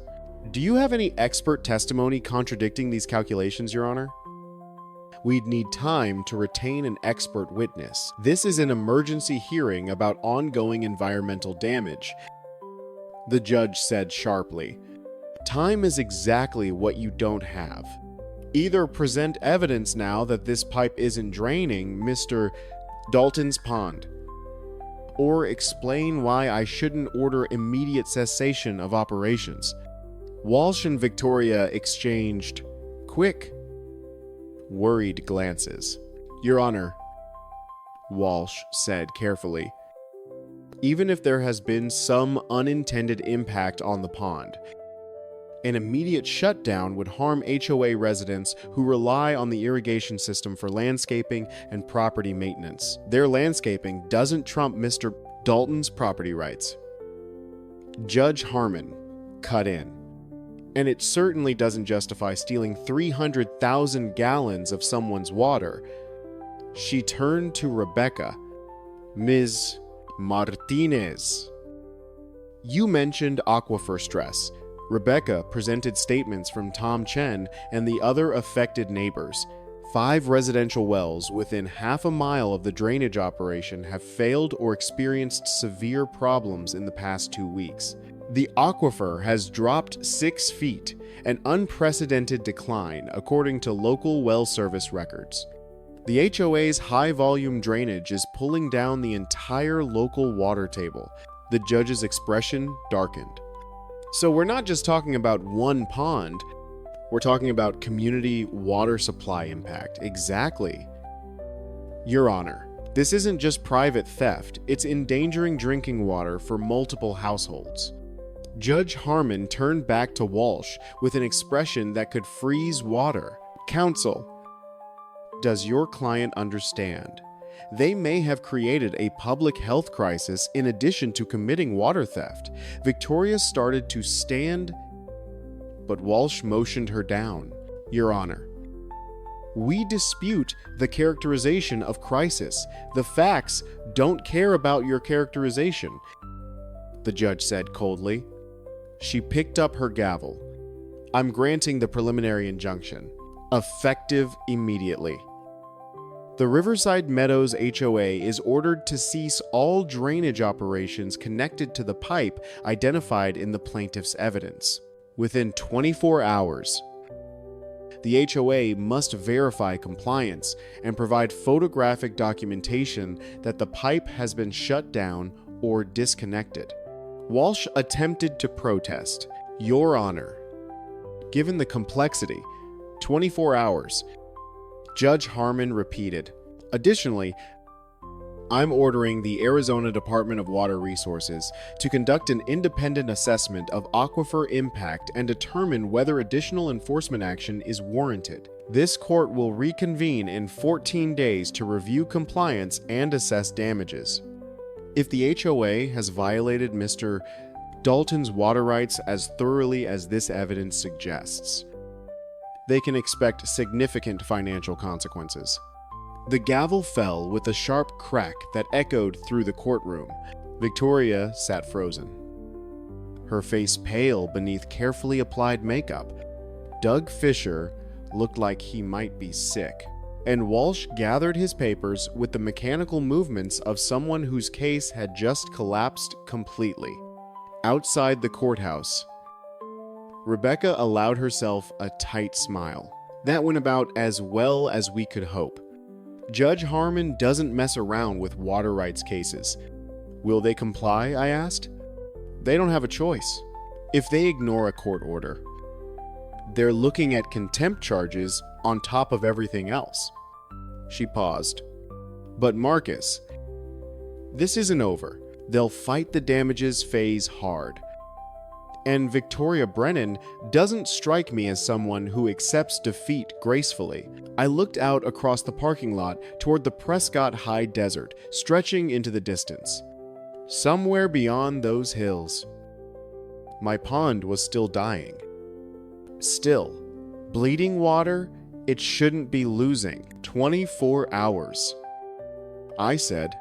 Do you have any expert testimony contradicting these calculations, Your Honor? We'd need time to retain an expert witness. This is an emergency hearing about ongoing environmental damage, the judge said sharply. Time is exactly what you don't have. Either present evidence now that this pipe isn't draining Mr. Dalton's pond, or explain why I shouldn't order immediate cessation of operations. Walsh and Victoria exchanged quick, worried glances. Your Honor, Walsh said carefully, even if there has been some unintended impact on the pond, an immediate shutdown would harm HOA residents who rely on the irrigation system for landscaping and property maintenance. Their landscaping doesn't trump Mr. Dalton's property rights. Judge Harmon cut in. And it certainly doesn't justify stealing 300,000 gallons of someone's water. She turned to Rebecca. Ms. Martinez. You mentioned aquifer stress. Rebecca presented statements from Tom Chen and the other affected neighbors. 5 residential wells within half a mile of the drainage operation have failed or experienced severe problems in the past 2 weeks. The aquifer has dropped 6 feet, an unprecedented decline according to local well service records. The HOA's high-volume drainage is pulling down the entire local water table. The judge's expression darkened. So we're not just talking about one pond, we're talking about community water supply impact. Exactly. Your Honor, this isn't just private theft, it's endangering drinking water for multiple households. Judge Harmon turned back to Walsh with an expression that could freeze water. Counsel, does your client understand? They may have created a public health crisis in addition to committing water theft. Victoria started to stand, but Walsh motioned her down. Your Honor, we dispute the characterization of crisis. The facts don't care about your characterization, the judge said coldly. She picked up her gavel. I'm granting the preliminary injunction, effective immediately. The Riverside Meadows HOA is ordered to cease all drainage operations connected to the pipe identified in the plaintiff's evidence. Within 24 hours, the HOA must verify compliance and provide photographic documentation that the pipe has been shut down or disconnected. Walsh attempted to protest. Your Honor, given the complexity, 24 hours, Judge Harmon repeated. Additionally, I'm ordering the Arizona Department of Water Resources to conduct an independent assessment of aquifer impact and determine whether additional enforcement action is warranted. This court will reconvene in 14 days to review compliance and assess damages. If the HOA has violated Mr. Dalton's water rights as thoroughly as this evidence suggests, they can expect significant financial consequences. The gavel fell with a sharp crack that echoed through the courtroom. Victoria sat frozen, her face pale beneath carefully applied makeup. Doug Fisher looked like he might be sick, and Walsh gathered his papers with the mechanical movements of someone whose case had just collapsed completely. Outside the courthouse, Rebecca allowed herself a tight smile. That went about as well as we could hope. Judge Harmon doesn't mess around with water rights cases. Will they comply? I asked. They don't have a choice. If they ignore a court order, they're looking at contempt charges on top of everything else. She paused. But Marcus, this isn't over. They'll fight the damages phase hard. And Victoria Brennan doesn't strike me as someone who accepts defeat gracefully. I looked out across the parking lot toward the Prescott High Desert, stretching into the distance. Somewhere beyond those hills, my pond was still dying. Still, bleeding water it shouldn't be losing. 24 hours. I said,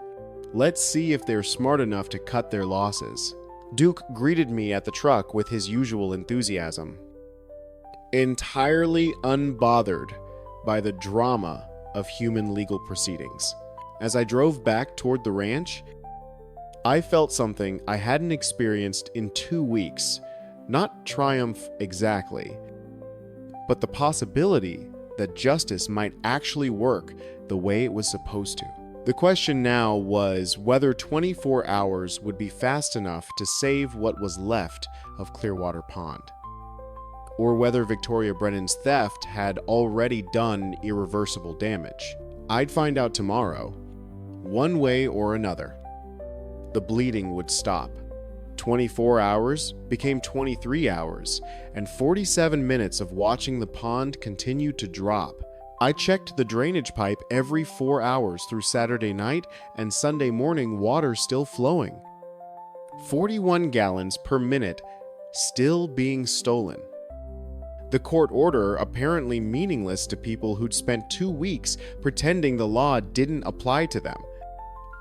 let's see if they're smart enough to cut their losses. Duke greeted me at the truck with his usual enthusiasm, entirely unbothered by the drama of human legal proceedings. As I drove back toward the ranch, I felt something I hadn't experienced in 2 weeks. Not triumph exactly, but the possibility that justice might actually work the way it was supposed to. The question now was whether 24 hours would be fast enough to save what was left of Clearwater Pond, or whether Victoria Brennan's theft had already done irreversible damage. I'd find out tomorrow. One way or another, the bleeding would stop. 24 hours became 23 hours, and 47 minutes of watching the pond continue to drop. I checked the drainage pipe every 4 hours through Saturday night and Sunday morning, water still flowing. 41 gallons per minute still being stolen. The court order apparently meaningless to people who'd spent 2 weeks pretending the law didn't apply to them.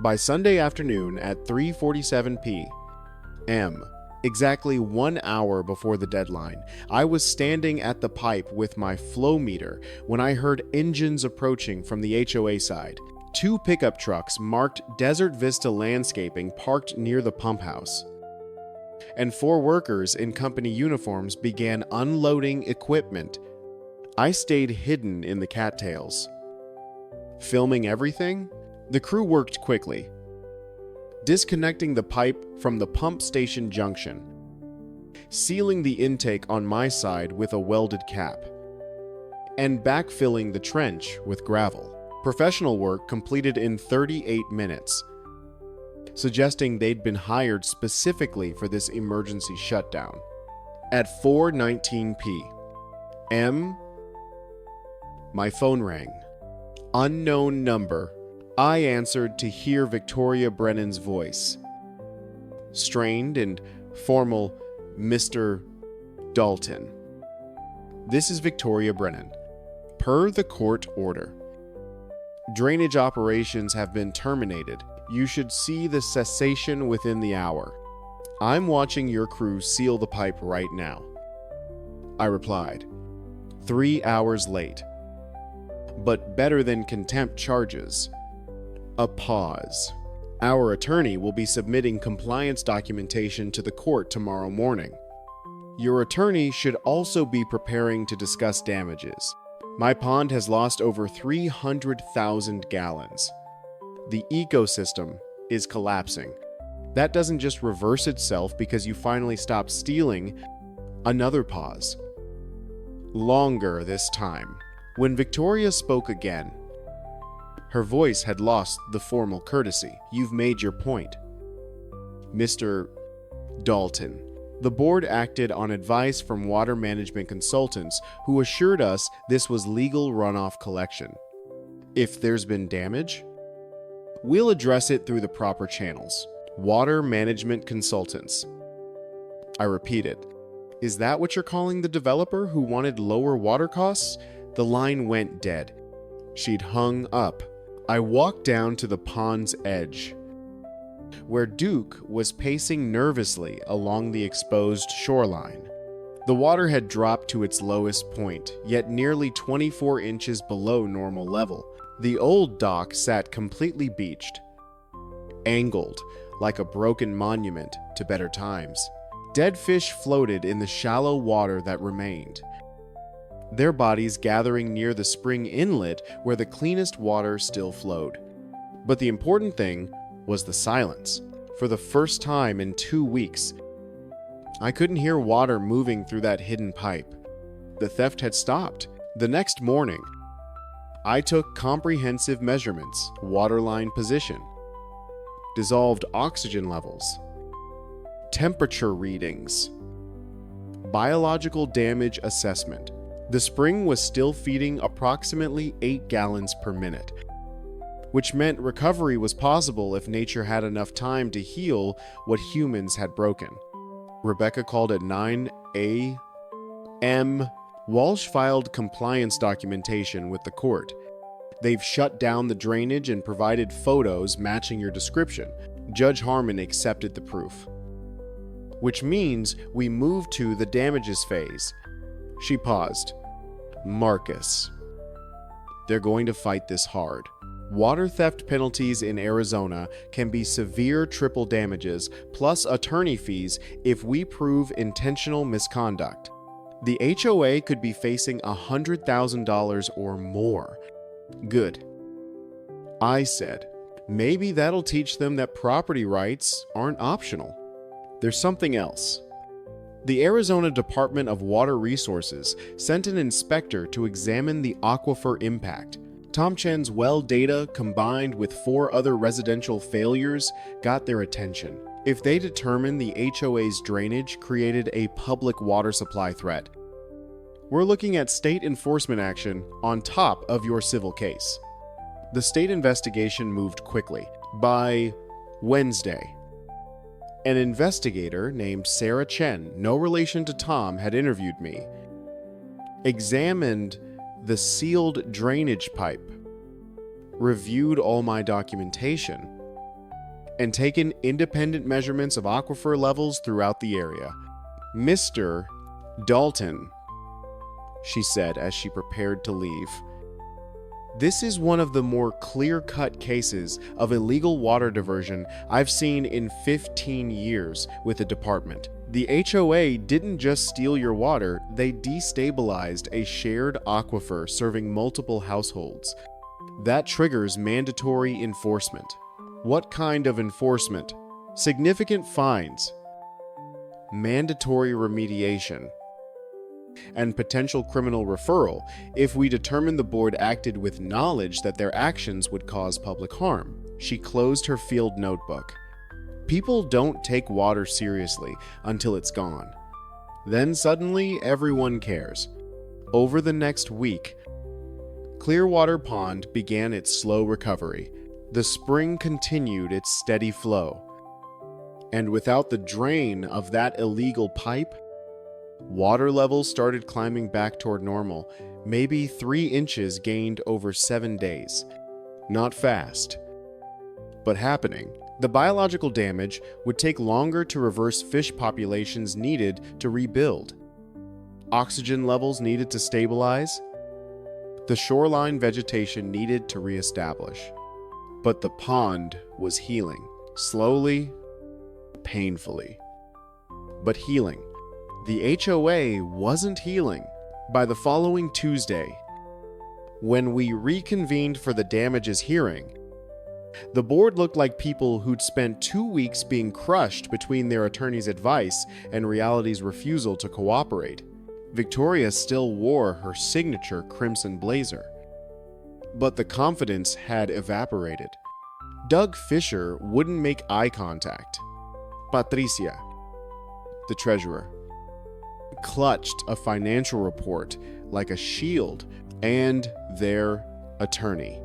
By Sunday afternoon at 3:47 p.m., exactly 1 hour before the deadline, I was standing at the pipe with my flow meter when I heard engines approaching from the HOA side. 2 pickup trucks marked Desert Vista Landscaping parked near the pump house, and 4 workers in company uniforms began unloading equipment. I stayed hidden in the cattails. Filming everything? The crew worked quickly, disconnecting the pipe from the pump station junction, sealing the intake on my side with a welded cap, and backfilling the trench with gravel. Professional work completed in 38 minutes, suggesting they'd been hired specifically for this emergency shutdown. At 4:19 p.m., my phone rang. Unknown number. I answered to hear Victoria Brennan's voice. Strained and formal, Mr. Dalton. This is Victoria Brennan. Per the court order, drainage operations have been terminated. You should see the cessation within the hour. I'm watching your crew seal the pipe right now. I replied. 3 hours late. But better than contempt charges. A pause. Our attorney will be submitting compliance documentation to the court tomorrow morning. Your attorney should also be preparing to discuss damages. My pond has lost over 300,000 gallons. The ecosystem is collapsing. That doesn't just reverse itself because you finally stop stealing. Another pause. Longer this time. When Victoria spoke again, her voice had lost the formal courtesy. You've made your point. Mr. Dalton. The board acted on advice from water management consultants who assured us this was legal runoff collection. If there's been damage, we'll address it through the proper channels. Water management consultants. I repeated. Is that what you're calling the developer who wanted lower water costs? The line went dead. She'd hung up. I walked down to the pond's edge, where Duke was pacing nervously along the exposed shoreline. The water had dropped to its lowest point, yet nearly 24 inches below normal level. The old dock sat completely beached, angled like a broken monument to better times. Dead fish floated in the shallow water that remained, their bodies gathering near the spring inlet where the cleanest water still flowed. But the important thing was the silence. For the first time in 2 weeks, I couldn't hear water moving through that hidden pipe. The theft had stopped. The next morning, I took comprehensive measurements, waterline position, dissolved oxygen levels, temperature readings, biological damage assessment. The spring was still feeding approximately 8 gallons per minute, which meant recovery was possible if nature had enough time to heal what humans had broken. Rebecca called at 9 a.m. Walsh filed compliance documentation with the court. They've shut down the drainage and provided photos matching your description. Judge Harmon accepted the proof. Which means we move to the damages phase. She paused. Marcus. They're going to fight this hard. Water theft penalties in Arizona can be severe triple damages plus attorney fees if we prove intentional misconduct. The HOA could be facing $100,000 or more. Good. I said, maybe that'll teach them that property rights aren't optional. There's something else. The Arizona Department of Water Resources sent an inspector to examine the aquifer impact. Tom Chen's well data, combined with 4 other residential failures, got their attention. If they determine the HOA's drainage created a public water supply threat, we're looking at state enforcement action on top of your civil case. The state investigation moved quickly. By Wednesday, an investigator named Sarah Chen, no relation to Tom, had interviewed me. examined the sealed drainage pipe, reviewed all my documentation, and taken independent measurements of aquifer levels throughout the area. Mr. Dalton, she said as she prepared to leave, this is one of the more clear-cut cases of illegal water diversion I've seen in 15 years with the department. The HOA didn't just steal your water, they destabilized a shared aquifer serving multiple households. That triggers mandatory enforcement. What kind of enforcement? Significant fines, mandatory remediation, and potential criminal referral if we determine the board acted with knowledge that their actions would cause public harm. She closed her field notebook. People don't take water seriously until it's gone. Then suddenly everyone cares. Over the next week, Clearwater Pond began its slow recovery. The spring continued its steady flow. And without the drain of that illegal pipe, water levels started climbing back toward normal, maybe 3 inches gained over 7 days. Not fast, but happening. The biological damage would take longer to reverse. Fish populations needed to rebuild. Oxygen levels needed to stabilize. The shoreline vegetation needed to reestablish. But the pond was healing, slowly, painfully, but healing. The HOA wasn't healing. By the following Tuesday, when we reconvened for the damages hearing, the board looked like people who'd spent 2 weeks being crushed between their attorney's advice and reality's refusal to cooperate. Victoria still wore her signature crimson blazer, but the confidence had evaporated. Doug Fisher wouldn't make eye contact. Patricia, the treasurer, clutched a financial report like a shield, and their attorney,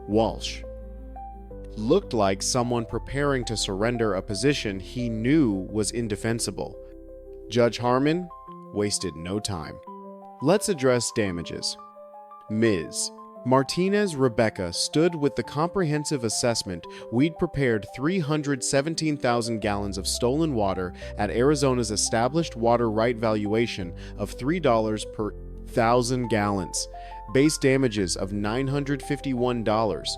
Walsh, looked like someone preparing to surrender a position he knew was indefensible. Judge Harmon wasted no time. Let's address damages. Ms. Martinez Rebecca stood with the comprehensive assessment we'd prepared 317,000 gallons of stolen water at Arizona's established water right valuation of $3 per 1,000 gallons, base damages of $951,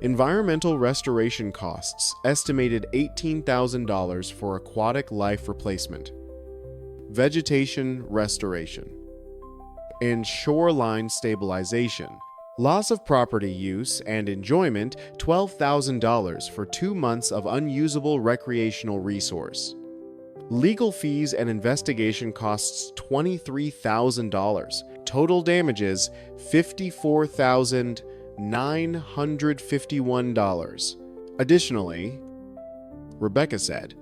environmental restoration costs estimated $18,000 for aquatic life replacement, vegetation restoration, and shoreline stabilization. Loss of property use and enjoyment, $12,000 for 2 months of unusable recreational resource. Legal fees and investigation costs, $23,000. Total damages, $54,951. Additionally, Rebecca said,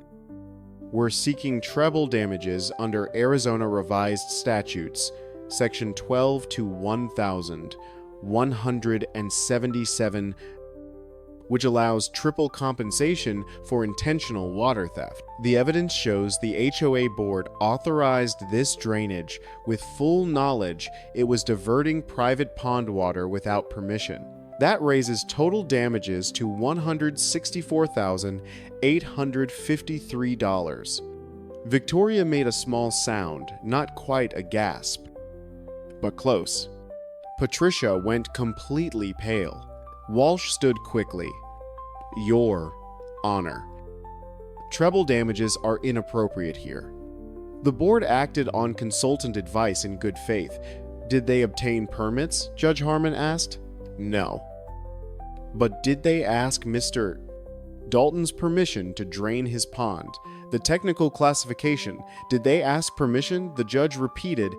we're seeking treble damages under Arizona Revised Statutes, Section 12 to 1,177, which allows triple compensation for intentional water theft. The evidence shows the HOA board authorized this drainage with full knowledge it was diverting private pond water without permission. That raises total damages to $164,853. Victoria made a small sound, not quite a gasp, but close. Patricia went completely pale. Walsh stood quickly. Your Honor. Treble damages are inappropriate here. The board acted on consultant advice in good faith. Did they obtain permits? Judge Harmon asked. No. But did they ask Mr. Dalton's permission to drain his pond? The technical classification. Did they ask permission? The judge repeated.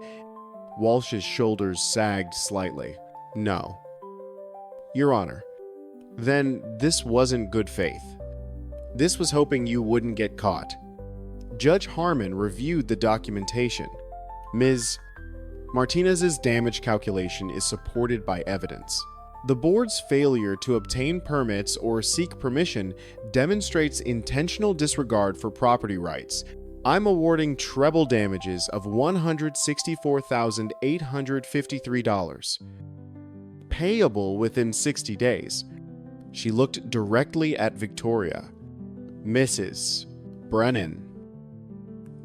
Walsh's shoulders sagged slightly. No. Your Honor. Then this wasn't good faith. This was hoping you wouldn't get caught. Judge Harmon reviewed the documentation. Ms. Martinez's damage calculation is supported by evidence. The board's failure to obtain permits or seek permission demonstrates intentional disregard for property rights. I'm awarding treble damages of $164,853, payable within 60 days. She looked directly at Victoria. Mrs. Brennan,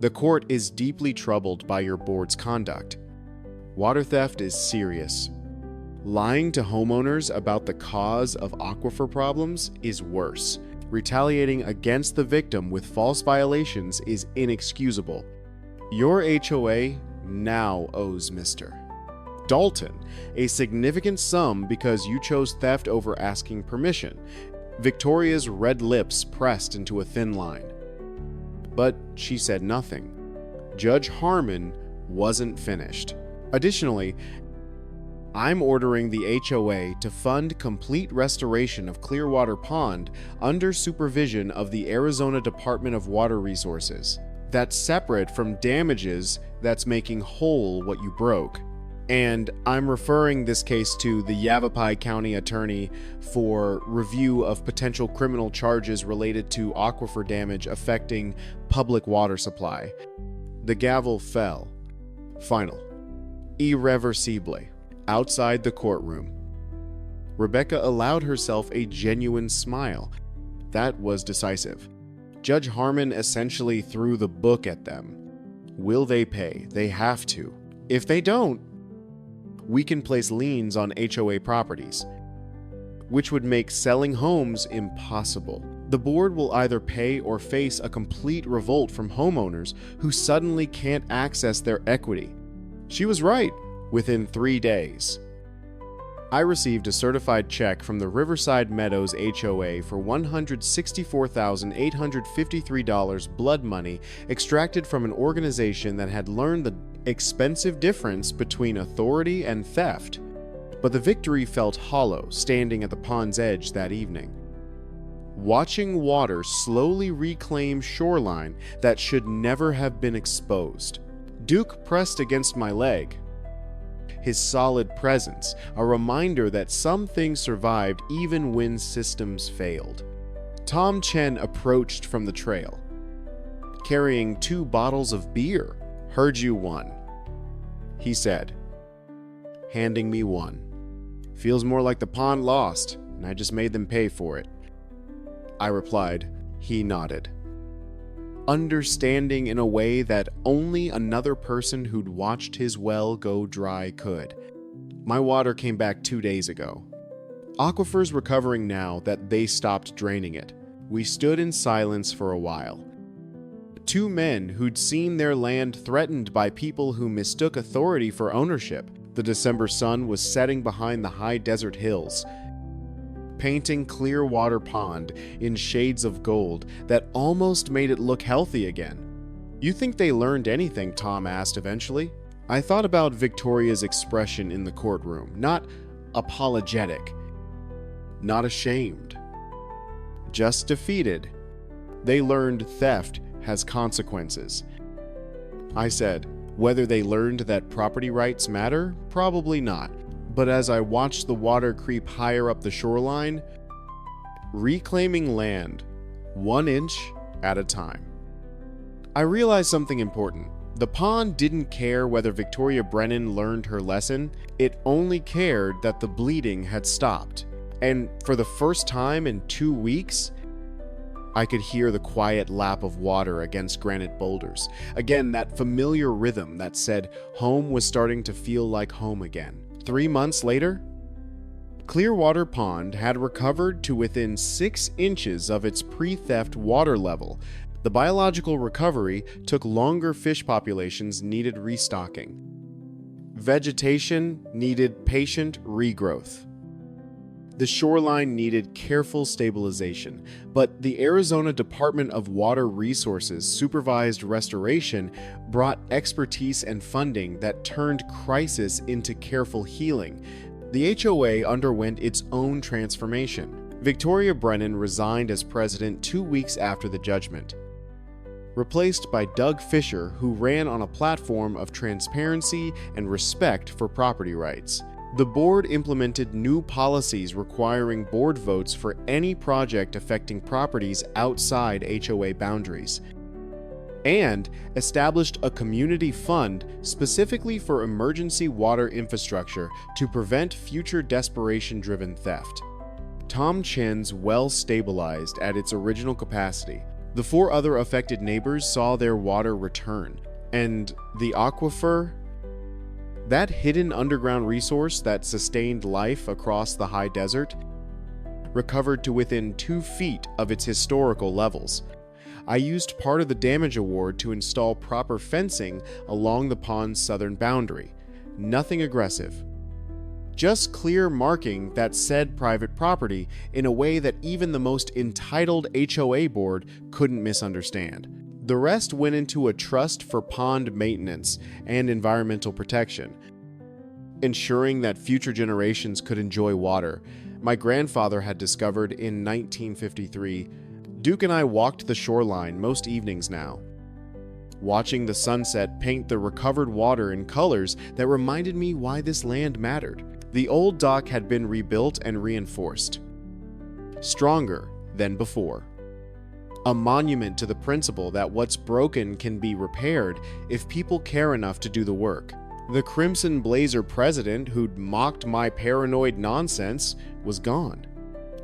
the court is deeply troubled by your board's conduct. Water theft is serious. Lying to homeowners about the cause of aquifer problems is worse. Retaliating against the victim with false violations is inexcusable. Your HOA now owes Mr. Dalton a significant sum because you chose theft over asking permission. Victoria's red lips pressed into a thin line. But she said nothing. Judge Harmon wasn't finished. Additionally, I'm ordering the HOA to fund complete restoration of Clearwater Pond under supervision of the Arizona Department of Water Resources. That's separate from damages that's making whole what you broke. And I'm referring this case to the Yavapai County attorney for review of potential criminal charges related to aquifer damage affecting public water supply. The gavel fell. Final. Irreversibly. Outside the courtroom, Rebecca allowed herself a genuine smile. That was decisive. Judge Harmon essentially threw the book at them. Will they pay? They have to. If they don't, we can place liens on HOA properties, which would make selling homes impossible. The board will either pay or face a complete revolt from homeowners who suddenly can't access their equity. She was right. Within 3 days, I received a certified check from the Riverside Meadows HOA for $164,853 blood money extracted from an organization that had learned the expensive difference between authority and theft. But the victory felt hollow standing at the pond's edge that evening. Watching water slowly reclaim shoreline that should never have been exposed. Duke pressed against my leg. His solid presence, a reminder that some things survived even when systems failed. Tom Chen approached from the trail, carrying 2 bottles of beer. Heard you won, he said, handing me one. Feels more like the pond lost, and I just made them pay for it. I replied. He nodded, understanding in a way that only another person who'd watched his well go dry could. My water came back 2 days ago. Aquifer's recovering now that they stopped draining it. We stood in silence for a while. 2 men who'd seen their land threatened by people who mistook authority for ownership. The December sun was setting behind the high desert hills, painting Clearwater Pond in shades of gold that almost made it look healthy again. You think they learned anything? Tom asked eventually. I thought about Victoria's expression in the courtroom. Not apologetic, not ashamed, just defeated. They learned theft has consequences. I said, whether they learned that property rights matter? Probably not. But as I watched the water creep higher up the shoreline, reclaiming land 1 inch at a time, I realized something important. The pond didn't care whether Victoria Brennan learned her lesson. It only cared that the bleeding had stopped. And for the first time in 2 weeks, I could hear the quiet lap of water against granite boulders. Again, that familiar rhythm that said home was starting to feel like home again. 3 months later, Clearwater Pond had recovered to within 6 inches of its pre-theft water level. The biological recovery took longer. Fish populations needed restocking. Vegetation needed patient regrowth. The shoreline needed careful stabilization, but the Arizona Department of Water Resources supervised restoration brought expertise and funding that turned crisis into careful healing. The HOA underwent its own transformation. Victoria Brennan resigned as president 2 weeks after the judgment, replaced by Doug Fisher, who ran on a platform of transparency and respect for property rights. The board implemented new policies requiring board votes for any project affecting properties outside HOA boundaries. and established a community fund specifically for emergency water infrastructure to prevent future desperation-driven theft. Tom Chin's well stabilized at its original capacity. The 4 other affected neighbors saw their water return, and the aquifer, that hidden underground resource that sustained life across the high desert, recovered to within 2 feet of its historical levels. I used part of the damage award to install proper fencing along the pond's southern boundary. Nothing aggressive. Just clear marking that said private property in a way that even the most entitled HOA board couldn't misunderstand. The rest went into a trust for pond maintenance and environmental protection, ensuring that future generations could enjoy water. My grandfather had discovered in 1953. Duke and I walked the shoreline most evenings now, watching the sunset paint the recovered water in colors that reminded me why this land mattered. The old dock had been rebuilt and reinforced, stronger than before. A monument to the principle that what's broken can be repaired if people care enough to do the work. The Crimson Blazer president who'd mocked my paranoid nonsense was gone.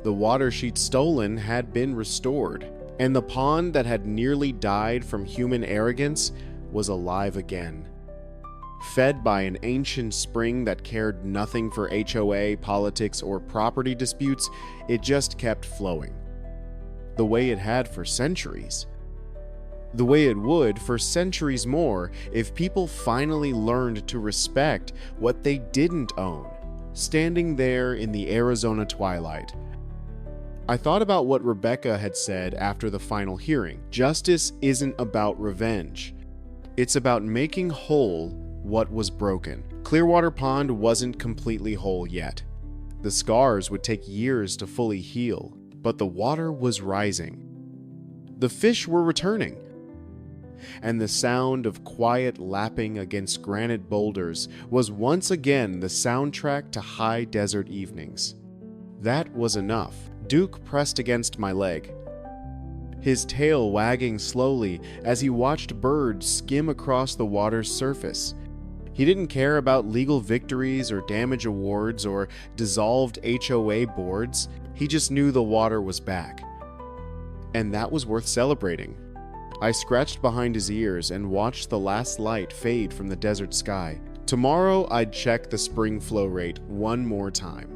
The water she'd stolen had been restored, and the pond that had nearly died from human arrogance was alive again. Fed by an ancient spring that cared nothing for HOA, politics, or property disputes, it just kept flowing. The way it had for centuries. The way it would for centuries more if people finally learned to respect what they didn't own, standing there in the Arizona twilight. I thought about what Rebecca had said after the final hearing. Justice isn't about revenge. It's about making whole what was broken. Clearwater Pond wasn't completely whole yet. The scars would take years to fully heal, but the water was rising. The fish were returning, and the sound of quiet lapping against granite boulders was once again the soundtrack to high desert evenings. That was enough. Duke pressed against my leg, his tail wagging slowly as he watched birds skim across the water's surface. He didn't care about legal victories or damage awards or dissolved HOA boards. He just knew the water was back, and that was worth celebrating. I scratched behind his ears and watched the last light fade from the desert sky. Tomorrow I'd check the spring flow rate one more time.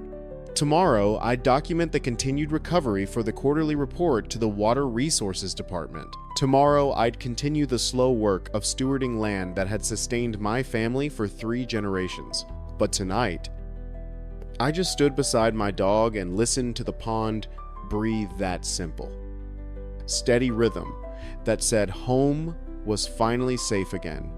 Tomorrow, I'd document the continued recovery for the quarterly report to the Water Resources Department. Tomorrow, I'd continue the slow work of stewarding land that had sustained my family for 3 generations. But tonight, I just stood beside my dog and listened to the pond breathe that simple, steady rhythm that said home was finally safe again.